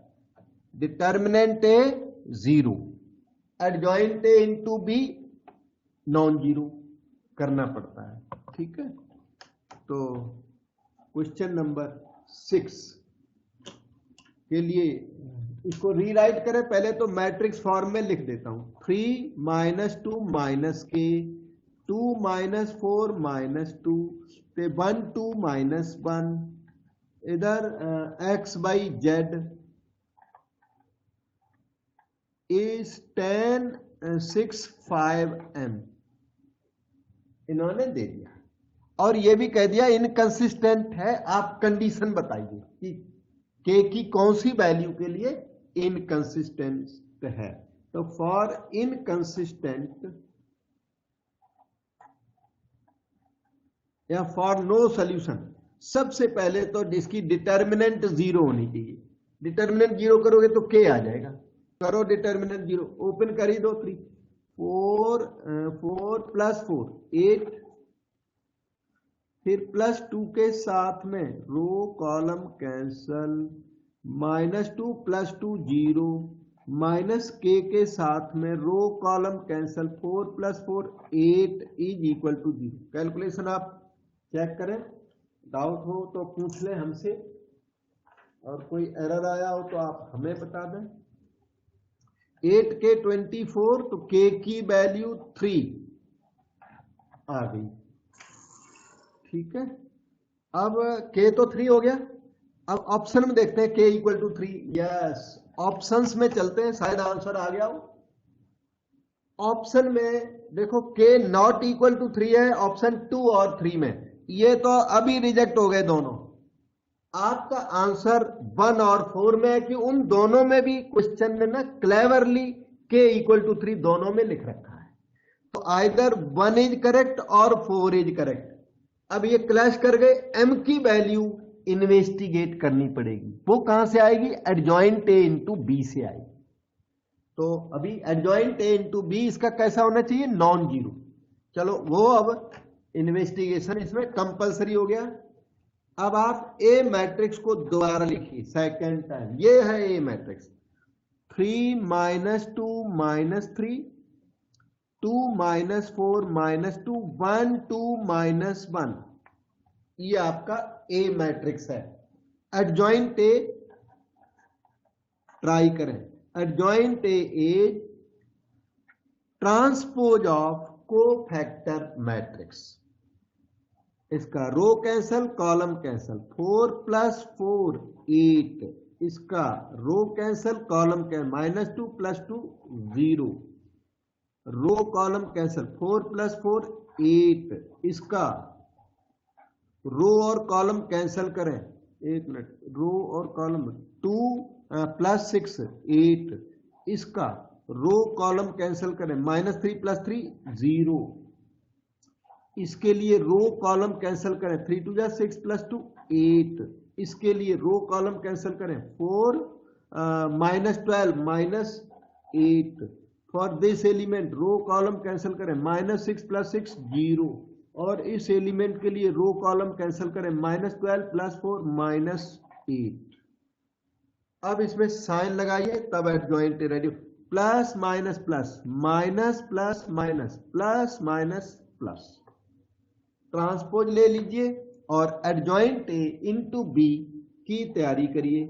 Determinant A 0, adjoint A into B non zero करना पड़ता है, ठीक है। तो क्वेश्चन नंबर 6 के लिए इसको रीराइट करें। पहले तो मैट्रिक्स फॉर्म में लिख देता हूं, 3 - 2 - k, 2 - 4 - 2, 1 2 - 1, इधर x/z is 10 6 5 m इन्होंने दे दिया, और ये भी कह दिया इनकंसिस्टेंट है। आप कंडीशन बताइए कि k की कौन सी वैल्यू के लिए इनकंसिस्टेंट है। तो फॉर इनकंसिस्टेंट या फॉर नो सॉल्यूशन, सबसे पहले तो इसकी डिटर्मिनेंट 0 होनी चाहिए। डिटर्मिनेंट 0 करोगे तो k आ जाएगा। करो डिटर्मिनेंट 0, ओपन कर ही दो। 3 4 4 + 4 8, फिर +2 के साथ में रो कॉलम कैंसल, -2 + 2 0, -k के साथ में रो कॉलम कैंसल, 4 + 4 8 = 0। कैलकुलेशन आप चेक करें, डाउट हो तो पूछ लें हमसे, और कोई एरर आया हो तो आप हमें बता दें। 8 के 24, तो k की वैल्यू 3 आ गई, ठीक है। अब k तो 3 हो गया। अब ऑप्शन में देखते हैं k = 3। यस, ऑप्शंस में चलते हैं, शायद आंसर आ गया हो। ऑप्शन में देखो k ≠ 3 है ऑप्शन 2 और 3 में, ये तो अभी रिजेक्ट हो गए दोनों। आपका आंसर 1 और 4 में है कि उन दोनों में भी क्वेश्चन ने ना क्लेवरली k इक्वल टू 3 दोनों में लिख रखा है। तो आइदर 1 इज करेक्ट और 4 इज करेक्ट। अब ये क्लैश कर गए, m की वैल्यू इन्वेस्टिगेट करनी पड़ेगी। वो कहां से आएगी? एडजॉइंट a इंटू बी से आएगी। तो अभी एडजॉइंट a इंटू बी इसका कैसा होना चाहिए? Non zero. चलो वो अब इन्वेस्टिगेशन इसमें कंपलसरी हो गया। अब आप ए मैट्रिक्स को दोबारा लिखिए सेकेंड टाइम। ये है ए मैट्रिक्स, 3 -2 -3 2 -4 -2 1 2 -1। ये आपका ए मैट्रिक्स है। एडजॉइंट ए ट्राई करें। Adjoint A is transpose of cofactor matrix. इसका रो कैंसल, कॉलम कैंसल, 4 + 4 8। इसका row cancel, column cancel, -2 + 2 0। Row column cancel, 4 + 4 8। इसका रो और कॉलम कैंसल करें, एक मिनट, रो और कॉलम 2 + 6 8। इसका रो कॉलम कैंसल करें, -3 + 3 0। इसके लिए रो कॉलम कैंसल करें, 3 × 2 = 6 + 2 8। इसके लिए रो कॉलम कैंसल करें, 4 -12 -8। For this element row column cancel करें, -6 + 6 0। और इस एलिमेंट के लिए रो कॉलम कैंसल करें, -12 + 4 -8। अब इसमें साइन लगाइए, तब adjoint ready. Plus minus plus, minus plus minus, plus minus plus. Transpose ले लीजिए और एडजॉइंट ए इंटू बी की तैयारी करिए।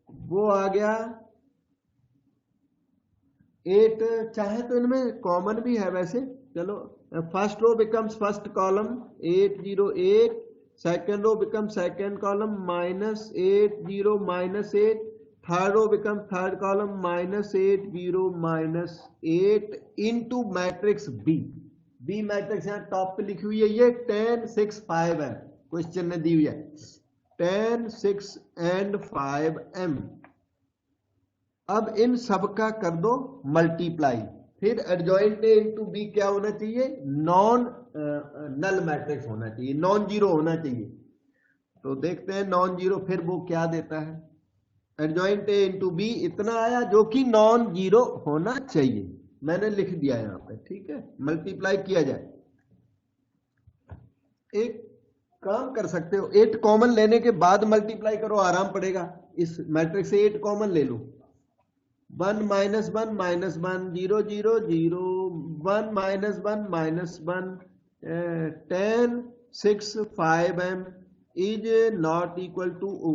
वो आ गया 8। चाहे तो इनमें कॉमन भी है वैसे, चलो। First row becomes first column, 8 0 8। Second row become second column, -8 0 -8। Third row become third column, -8 0 -8 into matrix B. B matrix यहाँ टॉप पे लिखी हुई है, ये 10 6 5 है, क्वेश्चन ने दी हुई है 10 6 and 5 m। अब इन सब का कर दो मल्टीप्लाई। फिर एडजॉइंट ए इंटू बी क्या होना चाहिए? नॉन नल मैट्रिक्स होना चाहिए, नॉन जीरो होना चाहिए। तो देखते हैं नॉन जीरो फिर वो क्या देता है। एडजॉइंट ए इंटू बी इतना आया जो कि नॉन जीरो होना चाहिए, मैंने लिख दिया यहां पे, ठीक है। मल्टीप्लाई किया जाए, एक काम कर सकते हो, 8 कॉमन लेने के बाद मल्टीप्लाई करो, आराम पड़ेगा। इस मैट्रिक्स से 8 कॉमन ले लो, 1 - 1 -1 0 0 0 1 - 1 -1 10 6 5 m is not equal to O।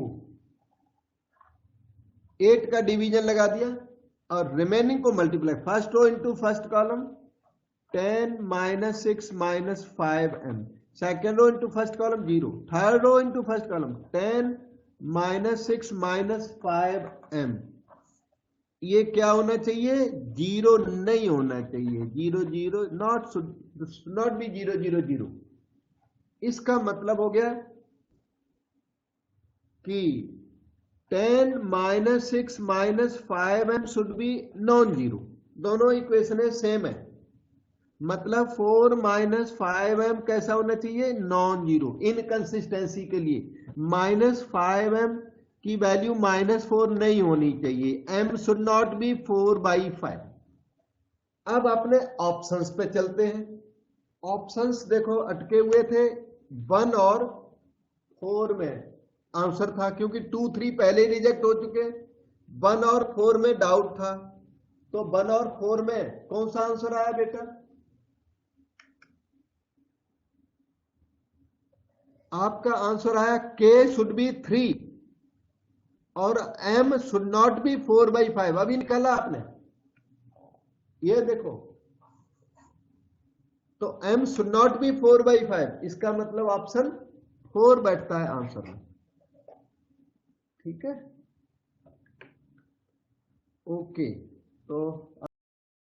8 का डिवीजन लगा दिया और रिमेनिंग को multiply, first row into first column, 10 - 6 -5 m। Second row into first column 0। Third row into first column, 10 - 6 -5 m। ये क्या होना चाहिए? 0 नहीं होना चाहिए, 0 0 नॉट बी 0 0 0। इसका मतलब हो गया कि 10 - 6 -5 m should be non zero. दोनों इक्वेशन सेम है, मतलब 4 - 5 m कैसा होना चाहिए? Non zero. इनकंसिस्टेंसी के लिए -5 m की वैल्यू -4 नहीं होनी चाहिए, m शुड नॉट बी 4/5। अब अपने ऑप्शंस पे चलते हैं। ऑप्शंस देखो अटके हुए थे 1 और 4 में आंसर था, क्योंकि 2 3 पहले रिजेक्ट हो चुके, 1 और 4 में डाउट था। तो 1 और 4 में कौन सा आंसर आया बेटा? आपका आंसर आया k शुड बी 3 और m शुड नॉट बी 4/5। अभी निकाला आपने, ये देखो, तो m शुड नॉट बी 4/5, इसका मतलब ऑप्शन 4 बैठता है आंसर में, ठीक है। ओके, तो